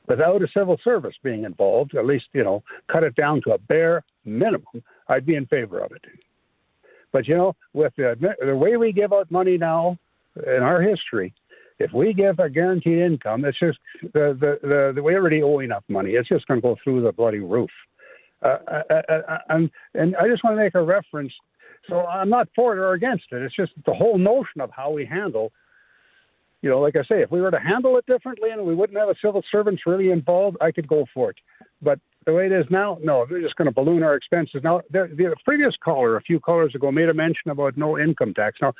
S10: without a civil service being involved, at least, you know, cut it down to a bare minimum, I'd be in favor of it. But, you know, with the way we give out money now in our history, if we give a guaranteed income, it's just we already owe enough money. It's just going to go through the bloody roof. And I just want to make a reference. So I'm not for it or against it. It's just the whole notion of how we handle, you know, like I say, if we were to handle it differently and we wouldn't have a civil servants really involved, I could go for it. But the way it is now, no, they're just going to balloon our expenses. Now, the previous caller, a few callers ago, made a mention about no income tax. Now,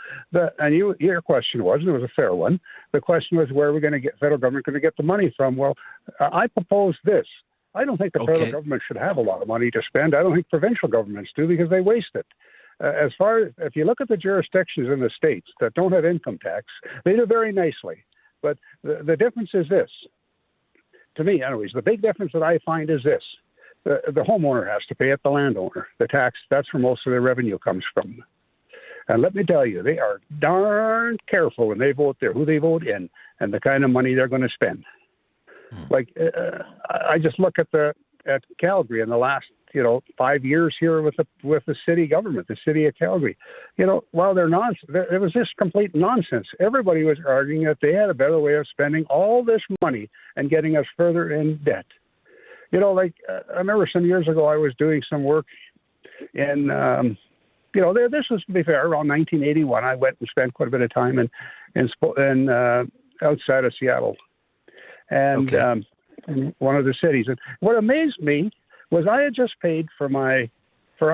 S10: your question was, and it was a fair one, the question was, where are we going to get, federal government going to get the money from? Well, I propose this. I don't think the federal government should have a lot of money to spend. I don't think provincial governments do because they waste it. As far as, if you look at the jurisdictions in the states that don't have income tax, they do very nicely. But the difference is this. To me, anyways, the big difference that I find is this. The homeowner has to pay it, the landowner. The tax, that's where most of their revenue comes from. And let me tell you, they are darn careful when they vote there, who they vote in, and the kind of money they're going to spend. Like, I just look at Calgary in the last, 5 years here with the city government, the city of Calgary. While there was just complete nonsense. Everybody was arguing that they had a better way of spending all this money and getting us further in debt. I remember some years ago I was doing some work in, this was, to be fair, around 1981. I went and spent quite a bit of time in outside of Seattle and in one of the cities. And what amazed me was I had just paid for a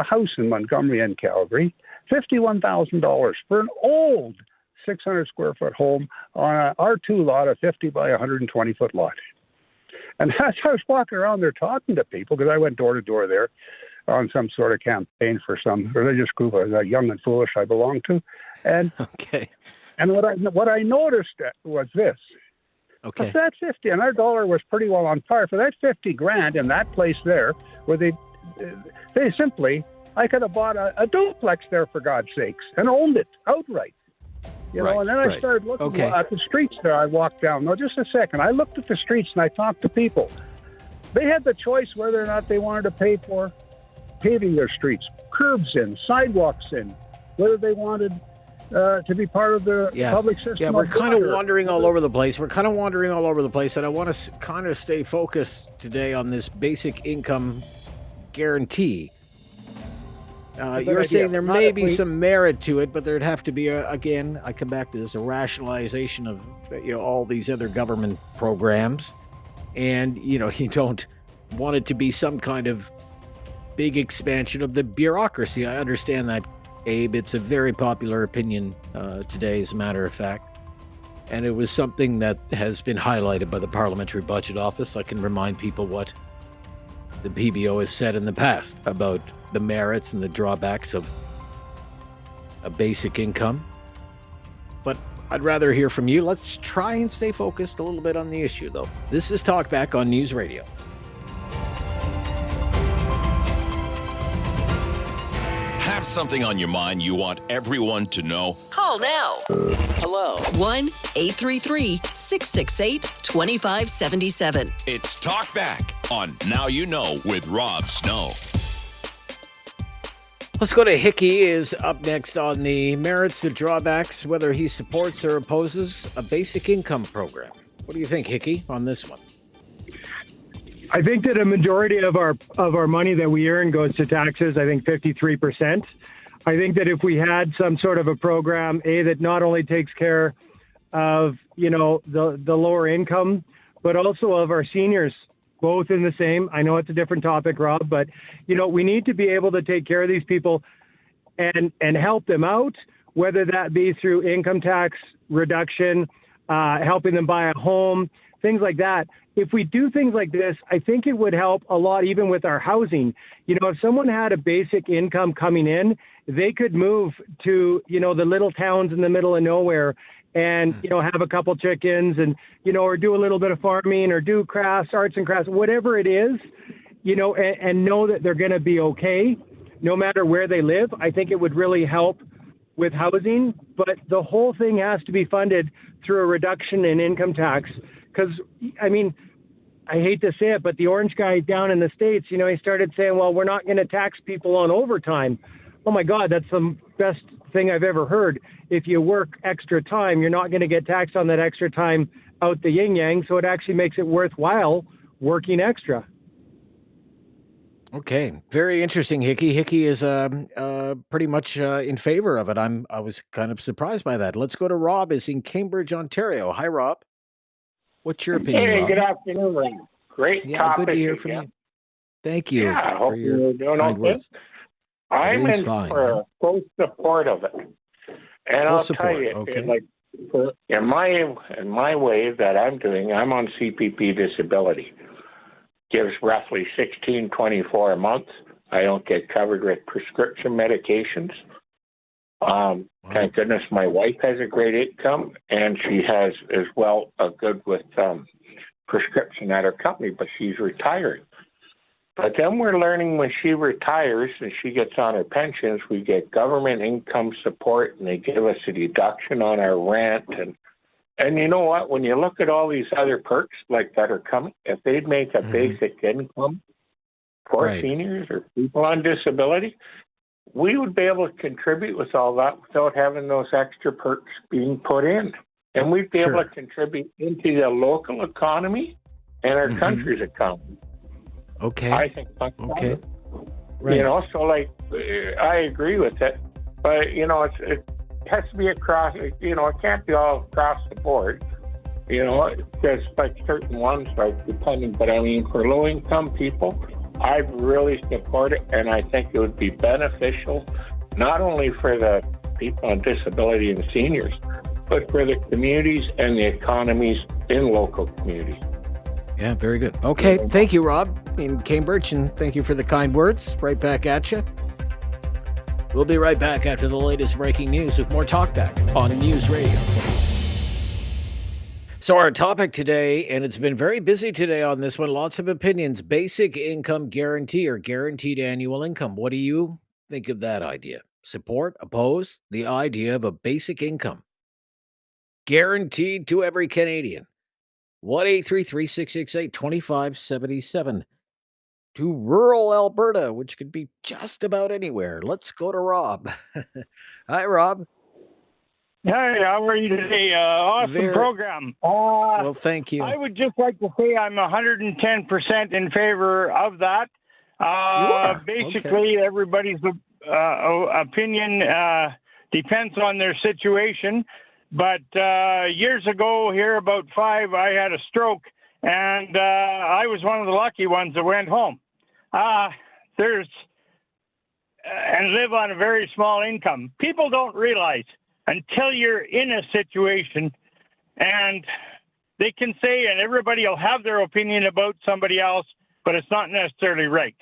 S10: house in Montgomery and Calgary, $51,000 for an old 600 square foot home on an R2 lot, a 50 by 120 foot lot. And as I was walking around there talking to people, because I went door to door there on some sort of campaign for some religious group, Young and Foolish, I belong to, and and what I noticed was this. For that 50, and our dollar was pretty well on par. For that 50 grand in that place there, where they simply, I could have bought a duplex there for God's sakes and owned it outright. And then I started looking at the streets there. I walked down. No, just a second. I looked at the streets and I talked to people. They had the choice whether or not they wanted to pay for paving their streets, curbs in, sidewalks in, whether they wanted to be part of the public system.
S1: Yeah, we're kind of wandering all over the place. And I want to kind of stay focused today on this basic income guarantee. You're saying there may be some merit to it, but there'd have to be, again, I come back to this, a rationalization of all these other government programs. And, you don't want it to be some kind of big expansion of the bureaucracy. I understand that, Abe. It's a very popular opinion today, as a matter of fact. And it was something that has been highlighted by the Parliamentary Budget Office. I can remind people what the PBO has said in the past about the merits and the drawbacks of a basic income. But I'd rather hear from you. Let's try and stay focused a little bit on the issue, though. This is Talkback on News Radio.
S2: Have something on your mind you want everyone to know?
S3: Call now.
S2: Hello.
S3: 1-833-668-2577.
S2: It's Talkback on Now You Know with Rob Snow.
S1: Let's go to Hickey is up next on the merits, the drawbacks, whether he supports or opposes a basic income program. What do you think, Hickey, on this one?
S11: I think that a majority of our money that we earn goes to taxes. I think 53%. I think that if we had some sort of a program, that not only takes care of, the lower income, but also of our seniors, both in the same. I know it's a different topic, Rob, but, we need to be able to take care of these people and help them out, whether that be through income tax reduction, helping them buy a home, things like that. If we do things like this, I think it would help a lot, even with our housing. If someone had a basic income coming in, they could move to, the little towns in the middle of nowhere and, have a couple chickens and, or do a little bit of farming or do arts and crafts, whatever it is, and know that they're going to be okay no matter where they live. I think it would really help with housing, but the whole thing has to be funded through a reduction in income tax. Because, I hate to say it, but the orange guy down in the States, he started saying, well, we're not going to tax people on overtime. Oh, my God, that's the best thing I've ever heard. If you work extra time, you're not going to get taxed on that extra time out the yin-yang, so it actually makes it worthwhile working extra.
S1: Okay, very interesting, Hickey. Hickey is pretty much in favor of it. I was kind of surprised by that. Let's go to Rob. Is in Cambridge, Ontario. Hi, Rob. What's your opinion,
S12: Hey,
S1: Rob?
S12: good afternoon, Ray. Great topic.
S1: Good to hear from you. Thank you.
S12: Yeah, I hope
S1: for your
S12: you're doing
S1: kind
S12: okay.
S1: words.
S12: I'm
S1: Everything's
S12: in
S1: fine,
S12: for full support of it, and
S1: Full
S12: I'll
S1: support,
S12: tell you,
S1: okay.
S12: in my way that I'm doing, I'm on CPP disability. Gives roughly $16.24 a month. I don't get covered with prescription medications. Thank goodness my wife has a great income, and she has as well a good with prescription at her company, but she's retired. But then we're learning when she retires and she gets on her pensions, we get government income support, and they give us a deduction on our rent. And you know what? When you look at all these other perks like that are coming, if they'd make a basic income for seniors or people on disability, we would be able to contribute with all that without having those extra perks being put in. And we'd be able to contribute into the local economy and our country's economy.
S1: Okay.
S12: I think that's
S1: okay.
S12: Right. So I agree with it. But, it has to be across, it can't be all across the board. There's like certain ones, depending. But for low income people, I really support it, and I think it would be beneficial not only for the people on disability and seniors, but for the communities and the economies in local communities.
S1: Yeah, very good. Okay, thank you, Rob, in Cambridge, and thank you for the kind words. Right back at you. We'll be right back after the latest breaking news with more Talkback on News Radio. So our topic today, and it's been very busy today on this one, lots of opinions, basic income guarantee or guaranteed annual income. What do you think of that idea? Support, oppose the idea of a basic income guaranteed to every Canadian? 1-833-668-2577 to rural Alberta, which could be just about anywhere. Let's go to Rob. Hi, Rob.
S13: Hey, how are you today? Awesome program.
S1: Well, thank you.
S13: I would just like to say I'm 110% in favor of that. Basically, everybody's opinion depends on their situation. But years ago, here about 5, I had a stroke, and I was one of the lucky ones that went home. And live on a very small income. People don't realize until you're in a situation, and they can say, and everybody will have their opinion about somebody else, but it's not necessarily right.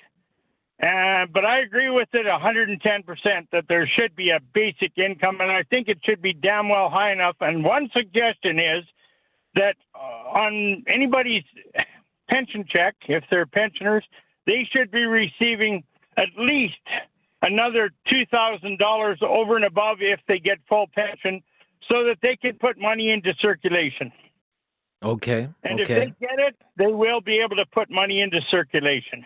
S13: But I agree with it 110% that there should be a basic income, and I think it should be damn well high enough. And one suggestion is that on anybody's pension check, if they're pensioners, they should be receiving at least another $2,000 over and above if they get full pension, so that they can put money into circulation.
S1: Okay.
S13: And if they get it, they will be able to put money into circulation.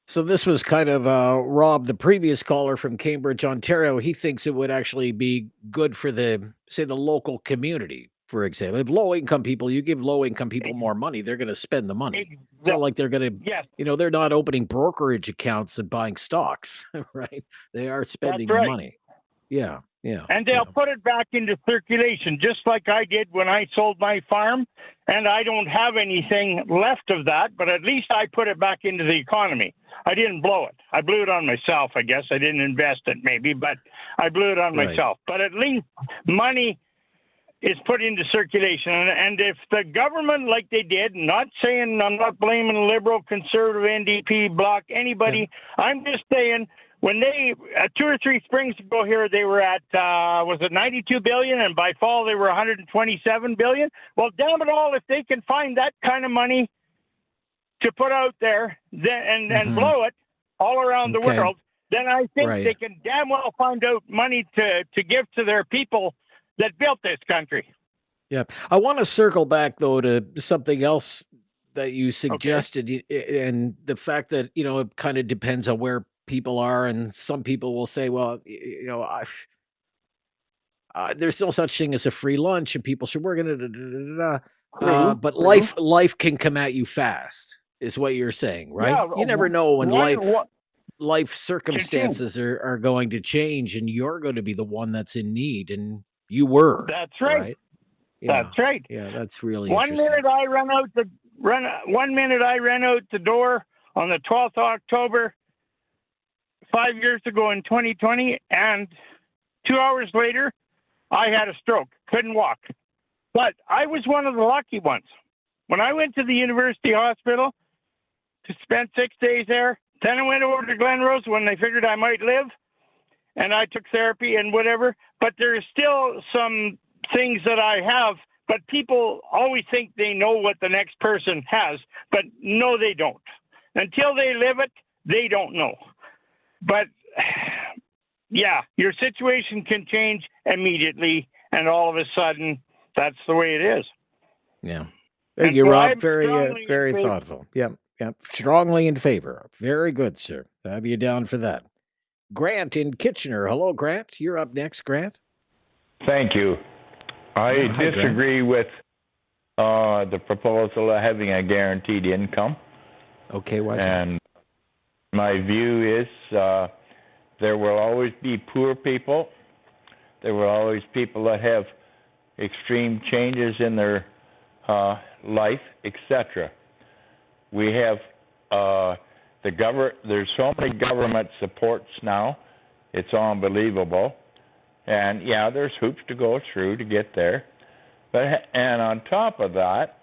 S1: So this was kind of Rob, the previous caller from Cambridge, Ontario. He thinks it would actually be good for the local community for example. If low-income people, you give low-income people more money, they're going to spend the money. It's not like they're going to, they're not opening brokerage accounts and buying stocks, right? They are spending the money. Yeah, yeah.
S13: And they'll put it back into circulation, just like I did when I sold my farm. And I don't have anything left of that, but at least I put it back into the economy. I didn't blow it. I blew it on myself, I guess. I didn't invest it maybe, but I blew it on myself. But at least money is put into circulation. And if the government, like they did, not saying, I'm not blaming Liberal, Conservative, NDP, Bloc, anybody. I'm just saying, when they 2 or 3 springs ago here, they were at was it 92 billion, and by fall they were 127 billion. Well, damn it all, if they can find that kind of money to put out there and blow it all around the world, then I think they can damn well find out money to give to their people that built this country.
S1: Yeah, I want to circle back though to something else that you suggested, and the fact that it kind of depends on where people are, and some people will say, well, there's no such thing as a free lunch, and people should work in it. But life can come at you fast, is what you're saying, right?
S13: Yeah,
S1: you never know when life circumstances are going to change, and you're going to be the one that's in need, and you were.
S13: That's right.
S1: Yeah.
S13: That's right.
S1: Yeah, that's really
S13: One minute I ran out the door on the 12th of October 5 years ago in 2020, and 2 hours later, I had a stroke. Couldn't walk. But I was one of the lucky ones. When I went to the university hospital to spend 6 days there, then I went over to Glenrose when they figured I might live, and I took therapy and whatever. But there's still some things that I have, but people always think they know what the next person has, but no, they don't. Until they live it, they don't know. But yeah, your situation can change immediately, and all of a sudden, that's the way it is.
S1: Yeah. Thank you, Rob. Very thoughtful. Yep. Strongly in favor. Very good, sir. Have you down for that. Grant in Kitchener. Hello, Grant. You're up next, Grant.
S14: Thank you. I
S1: Hi,
S14: disagree with the proposal of having a guaranteed income.
S1: Okay, why is that?
S14: And my view is there will always be poor people. There will always people that have extreme changes in their life, etc. We have there's so many government supports now. It's unbelievable. And yeah, there's hoops to go through to get there. And on top of that,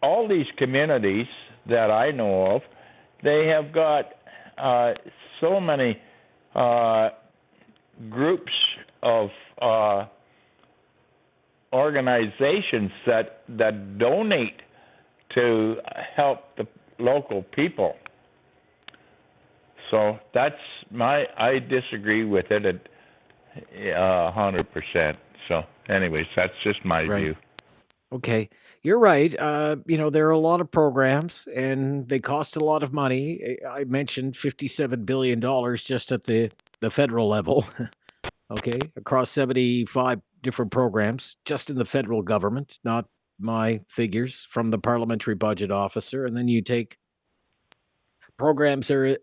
S14: all these communities that I know of, they have got so many groups of organizations that donate to help the local people. So I disagree with it at 100%. So anyways, that's just my view.
S1: Okay. You're right. There are a lot of programs and they cost a lot of money. I mentioned $57 billion just at the federal level. Okay. Across 75 different programs just in the federal government, not my figures from the parliamentary budget officer. And then you take programs are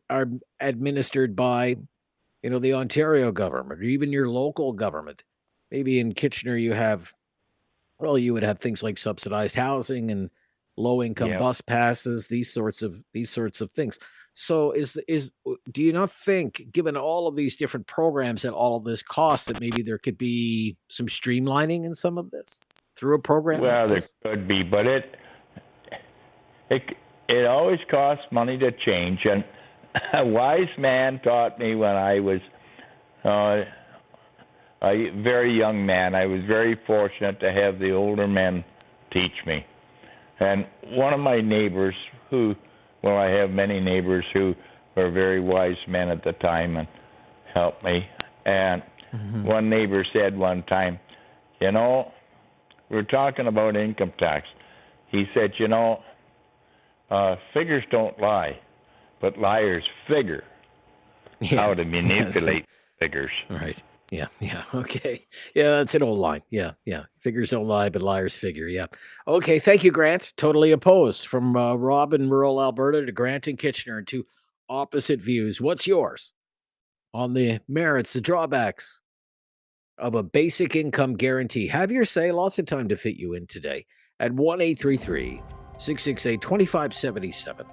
S1: administered by, the Ontario government or even your local government. Maybe in Kitchener you would have things like subsidized housing and low-income bus passes, these sorts of things. So do you not think, given all of these different programs and all of this cost, that maybe there could be some streamlining in some of this through a program?
S14: Well,
S1: like this?
S14: There could be, but it always costs money to change. And a wise man taught me when I was a very young man. I was very fortunate to have the older men teach me. And one of my neighbors I have many neighbors who were very wise men at the time and helped me. And one neighbor said one time, we're talking about income tax. He said, figures don't lie, but liars figure how to manipulate figures.
S1: Right. Yeah. Okay. Yeah, that's an old line. Yeah. Figures don't lie, but liars figure. Yeah. Okay. Thank you, Grant. Totally opposed. From Rob in rural Alberta to Grant in Kitchener, and two opposite views. What's yours on the merits, the drawbacks of a basic income guarantee? Have your say. Lots of time to fit you in today at 1-833-668-2577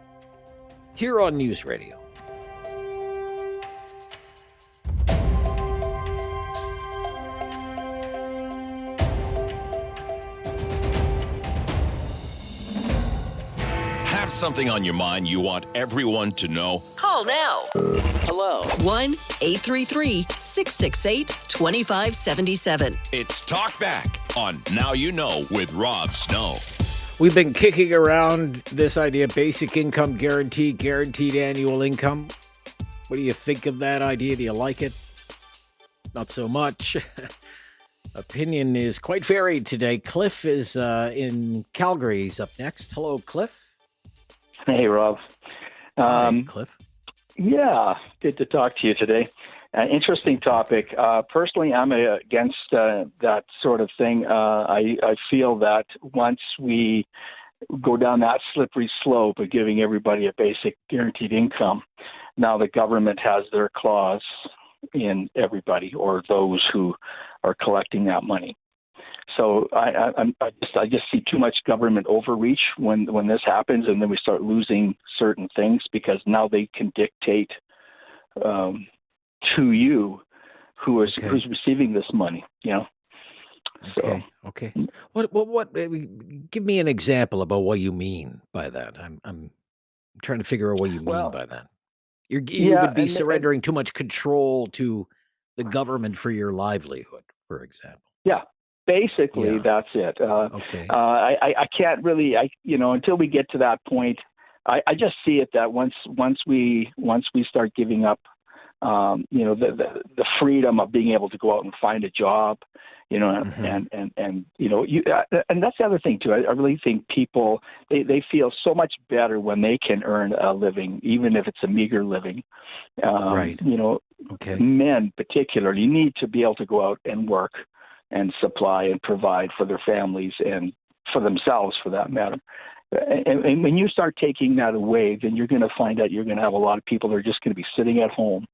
S1: here on News Radio.
S2: Have something on your mind you want everyone to know?
S3: Call now.
S2: Hello.
S3: 1-833-668-2577.
S2: It's Talkback on Now You Know with Rob Snow.
S1: We've been kicking around this idea, basic income guarantee, guaranteed annual income. What do you think of that idea? Do you like it? Not so much. Opinion is quite varied today. Cliff is in Calgary. He's up next. Hello, Cliff.
S15: Hey, Rob.
S1: Hi, Cliff.
S15: Yeah, good to talk to you today. Interesting topic. Personally, I'm against that sort of thing. I feel that once we go down that slippery slope of giving everybody a basic guaranteed income, now the government has their claws in everybody or those who are collecting that money. So I just see too much government overreach when this happens, and then we start losing certain things because now they can dictate to you who's receiving this money.
S1: Okay. What? Give me an example about what you mean by that. I'm trying to figure out what you mean by that. You would be surrendering too much control to the government for your livelihood, for example.
S15: Yeah. Basically, that's it. I can't really, until we get to that point, I just see it that once we start giving up, the freedom of being able to go out and find a job, and that's the other thing too. I really think people they feel so much better when they can earn a living, even if it's a meager living.
S1: Right.
S15: Men particularly need to be able to go out and work and supply and provide for their families and for themselves, for that matter. And when you start taking that away, then you're going to find out you're going to have a lot of people that are just going to be sitting at home,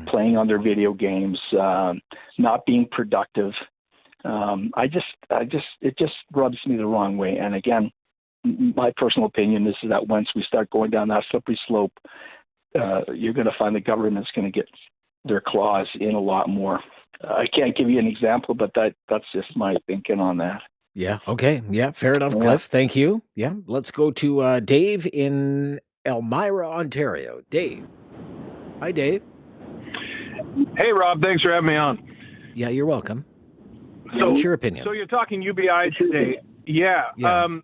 S15: playing on their video games, not being productive. It just rubs me the wrong way. And again, my personal opinion is that once we start going down that slippery slope, you're going to find the government's going to get their claws in a lot more. I can't give you an example, but that's just my thinking on that.
S1: Yeah. Okay. Yeah. Fair enough, Cliff. Thank you. Yeah. Let's go to Dave in Elmira, Ontario. Dave. Hi, Dave.
S16: Hey, Rob. Thanks for having me on.
S1: Yeah, you're welcome. What's your opinion?
S16: So you're talking UBI today. Yeah. I'm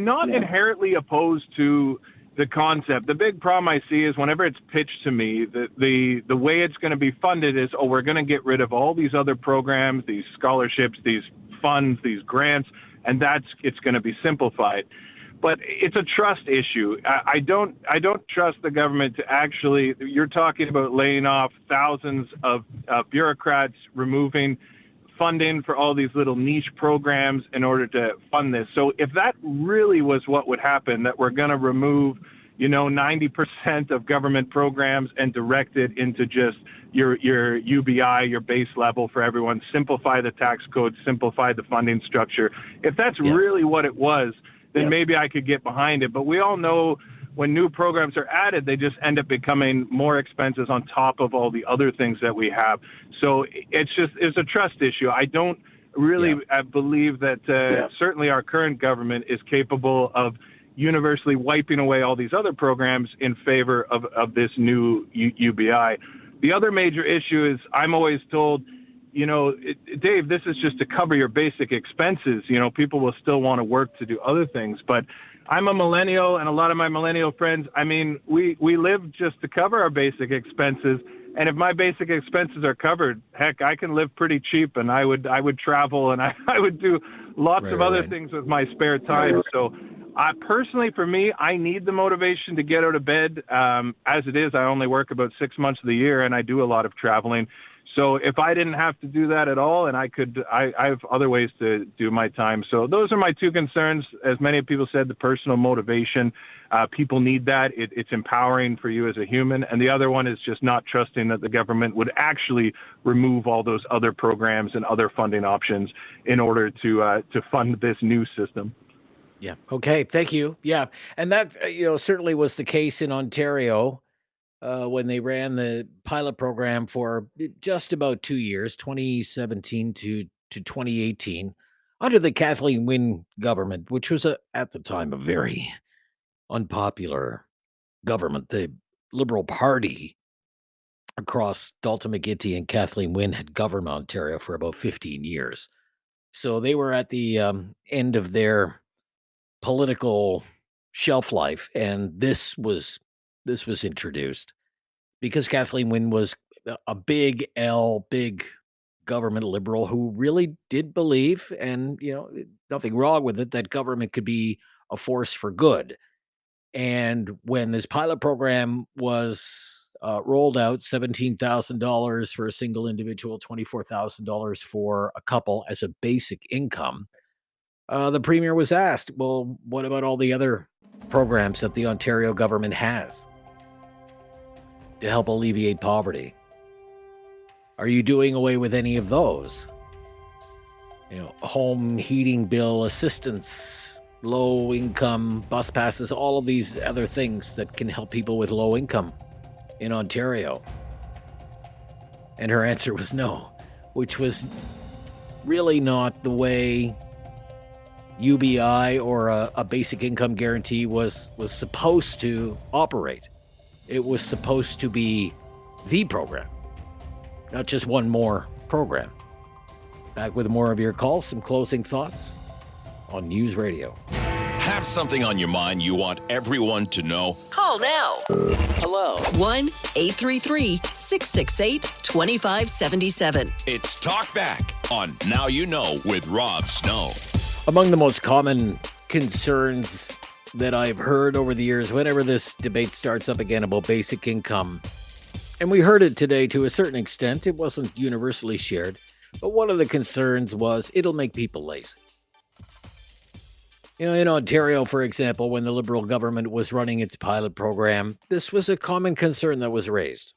S16: not inherently opposed to the concept. The big problem I see is whenever it's pitched to me, the way it's going to be funded is, we're going to get rid of all these other programs, these scholarships, these funds, these grants, and it's going to be simplified. But it's a trust issue. I don't trust the government to actually. You're talking about laying off thousands of bureaucrats, removing funding for all these little niche programs in order to fund this. So if that really was what would happen, that we're going to remove, 90% of government programs and direct it into just your UBI, your base level for everyone, simplify the tax code, simplify the funding structure. If that's really what it was, then maybe I could get behind it. But we all know when new programs are added, they just end up becoming more expenses on top of all the other things that we have. So it's a trust issue. I don't really believe that certainly our current government is capable of universally wiping away all these other programs in favor of this new UBI. The other major issue is I'm always told, Dave, this is just to cover your basic expenses. People will still want to work to do other things. But I'm a millennial, and a lot of my millennial friends, we live just to cover our basic expenses. And if my basic expenses are covered, heck, I can live pretty cheap, and I would travel, and I would do lots of other things with my spare time. So personally, for me, I need the motivation to get out of bed. As it is, I only work about 6 months of the year, and I do a lot of traveling. So if I didn't have to do that at all, and I have other ways to do my time. So those are my two concerns. As many people said, the personal motivation, people need that. It's empowering for you as a human. And the other one is just not trusting that the government would actually remove all those other programs and other funding options in order to fund this new system.
S1: Yeah. Okay. Thank you. Yeah. And that, certainly was the case in Ontario when they ran the pilot program for just about 2 years, 2017 to 2018, under the Kathleen Wynne government, which was at the time a very unpopular government. The Liberal Party across Dalton McGuinty and Kathleen Wynne had governed Ontario for about 15 years. So they were at the end of their political shelf life, and this was introduced because Kathleen Wynne was a big government liberal who really did believe, and nothing wrong with it, that government could be a force for good. And when this pilot program was rolled out, $17,000 for a single individual, $24,000 for a couple as a basic income, the premier was asked, well, what about all the other programs that the Ontario government has to help alleviate poverty? Are you doing away with any of those? Home heating bill assistance, low income bus passes, all of these other things that can help people with low income in Ontario. And her answer was no, which was really not the way UBI or a basic income guarantee was supposed to operate. It was supposed to be the program, not just one more program. Back with more of your calls, some closing thoughts on News Radio.
S2: Have something on your mind you want everyone to know?
S3: Call now.
S2: Hello.
S3: 1-833-668-2577.
S2: It's Talkback on Now You Know with Rob Snow.
S1: Among the most common concerns that I've heard over the years, whenever this debate starts up again about basic income, and we heard it today to a certain extent, it wasn't universally shared, but one of the concerns was it'll make people lazy. In Ontario, for example, when the Liberal government was running its pilot program, this was a common concern that was raised.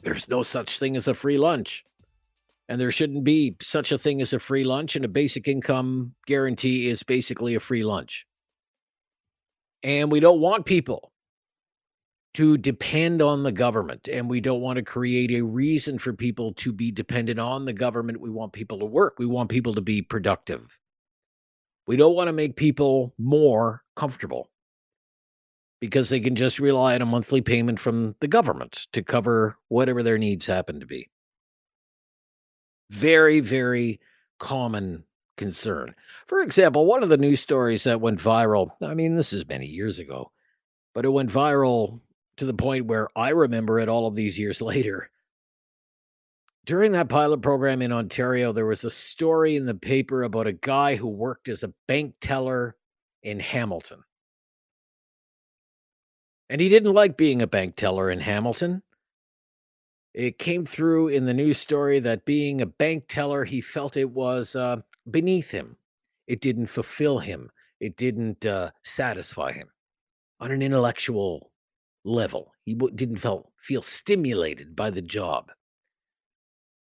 S1: There's no such thing as a free lunch. And there shouldn't be such a thing as a free lunch, and a basic income guarantee is basically a free lunch. And we don't want people to depend on the government, and we don't want to create a reason for people to be dependent on the government. We want people to work. We want people to be productive. We don't want to make people more comfortable because they can just rely on a monthly payment from the government to cover whatever their needs happen to be. Very, very common concern. For example, one of the news stories that went viral, this is many years ago, but it went viral to the point where I remember it all of these years later. During that pilot program in Ontario, there was a story in the paper about a guy who worked as a bank teller in Hamilton. And he didn't like being a bank teller in Hamilton. It came through in the news story that being a bank teller, he felt it was beneath him. It didn't fulfill him. It didn't satisfy him on an intellectual level. He didn't feel stimulated by the job.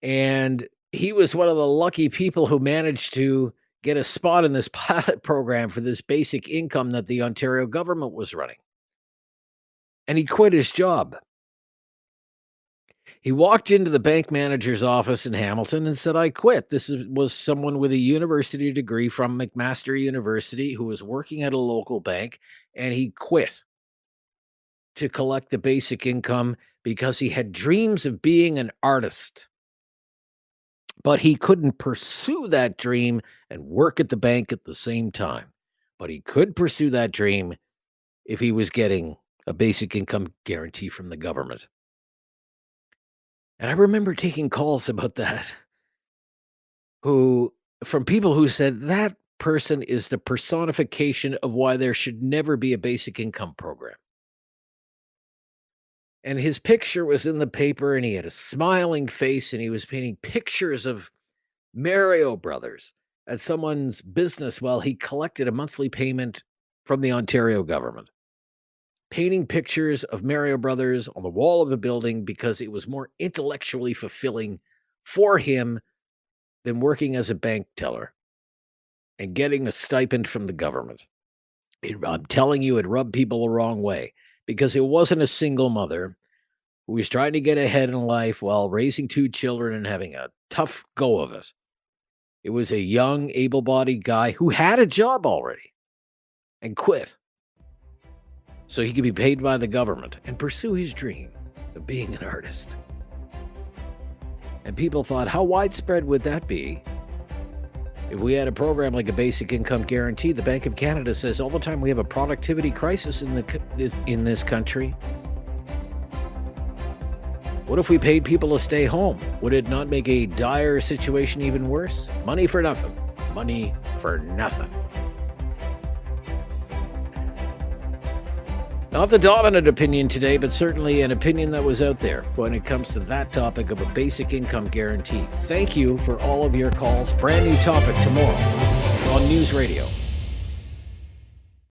S1: And he was one of the lucky people who managed to get a spot in this pilot program for this basic income that the Ontario government was running. And he quit his job. He walked into the bank manager's office in Hamilton and said, I quit. This was someone with a university degree from McMaster University who was working at a local bank, and he quit to collect the basic income because he had dreams of being an artist. But he couldn't pursue that dream and work at the bank at the same time. But he could pursue that dream if he was getting a basic income guarantee from the government. And I remember taking calls about that from people who said that person is the personification of why there should never be a basic income program. And his picture was in the paper, and he had a smiling face, and he was painting pictures of Mario Brothers at someone's business while he collected a monthly payment from the Ontario government. Painting pictures of Mario Brothers on the wall of the building because it was more intellectually fulfilling for him than working as a bank teller and getting a stipend from the government. I'm telling you, it rubbed people the wrong way because it wasn't a single mother who was trying to get ahead in life while raising 2 children and having a tough go of it. It was a young, able-bodied guy who had a job already and quit so he could be paid by the government and pursue his dream of being an artist. And people thought, how widespread would that be if we had a program like a basic income guarantee? The Bank of Canada says all the time we have a productivity crisis in this country. What if we paid people to stay home? Would it not make a dire situation even worse? Money for nothing. Money for nothing. Not the dominant opinion today, but certainly an opinion that was out there when it comes to that topic of a basic income guarantee. Thank you for all of your calls. Brand new topic tomorrow on News Radio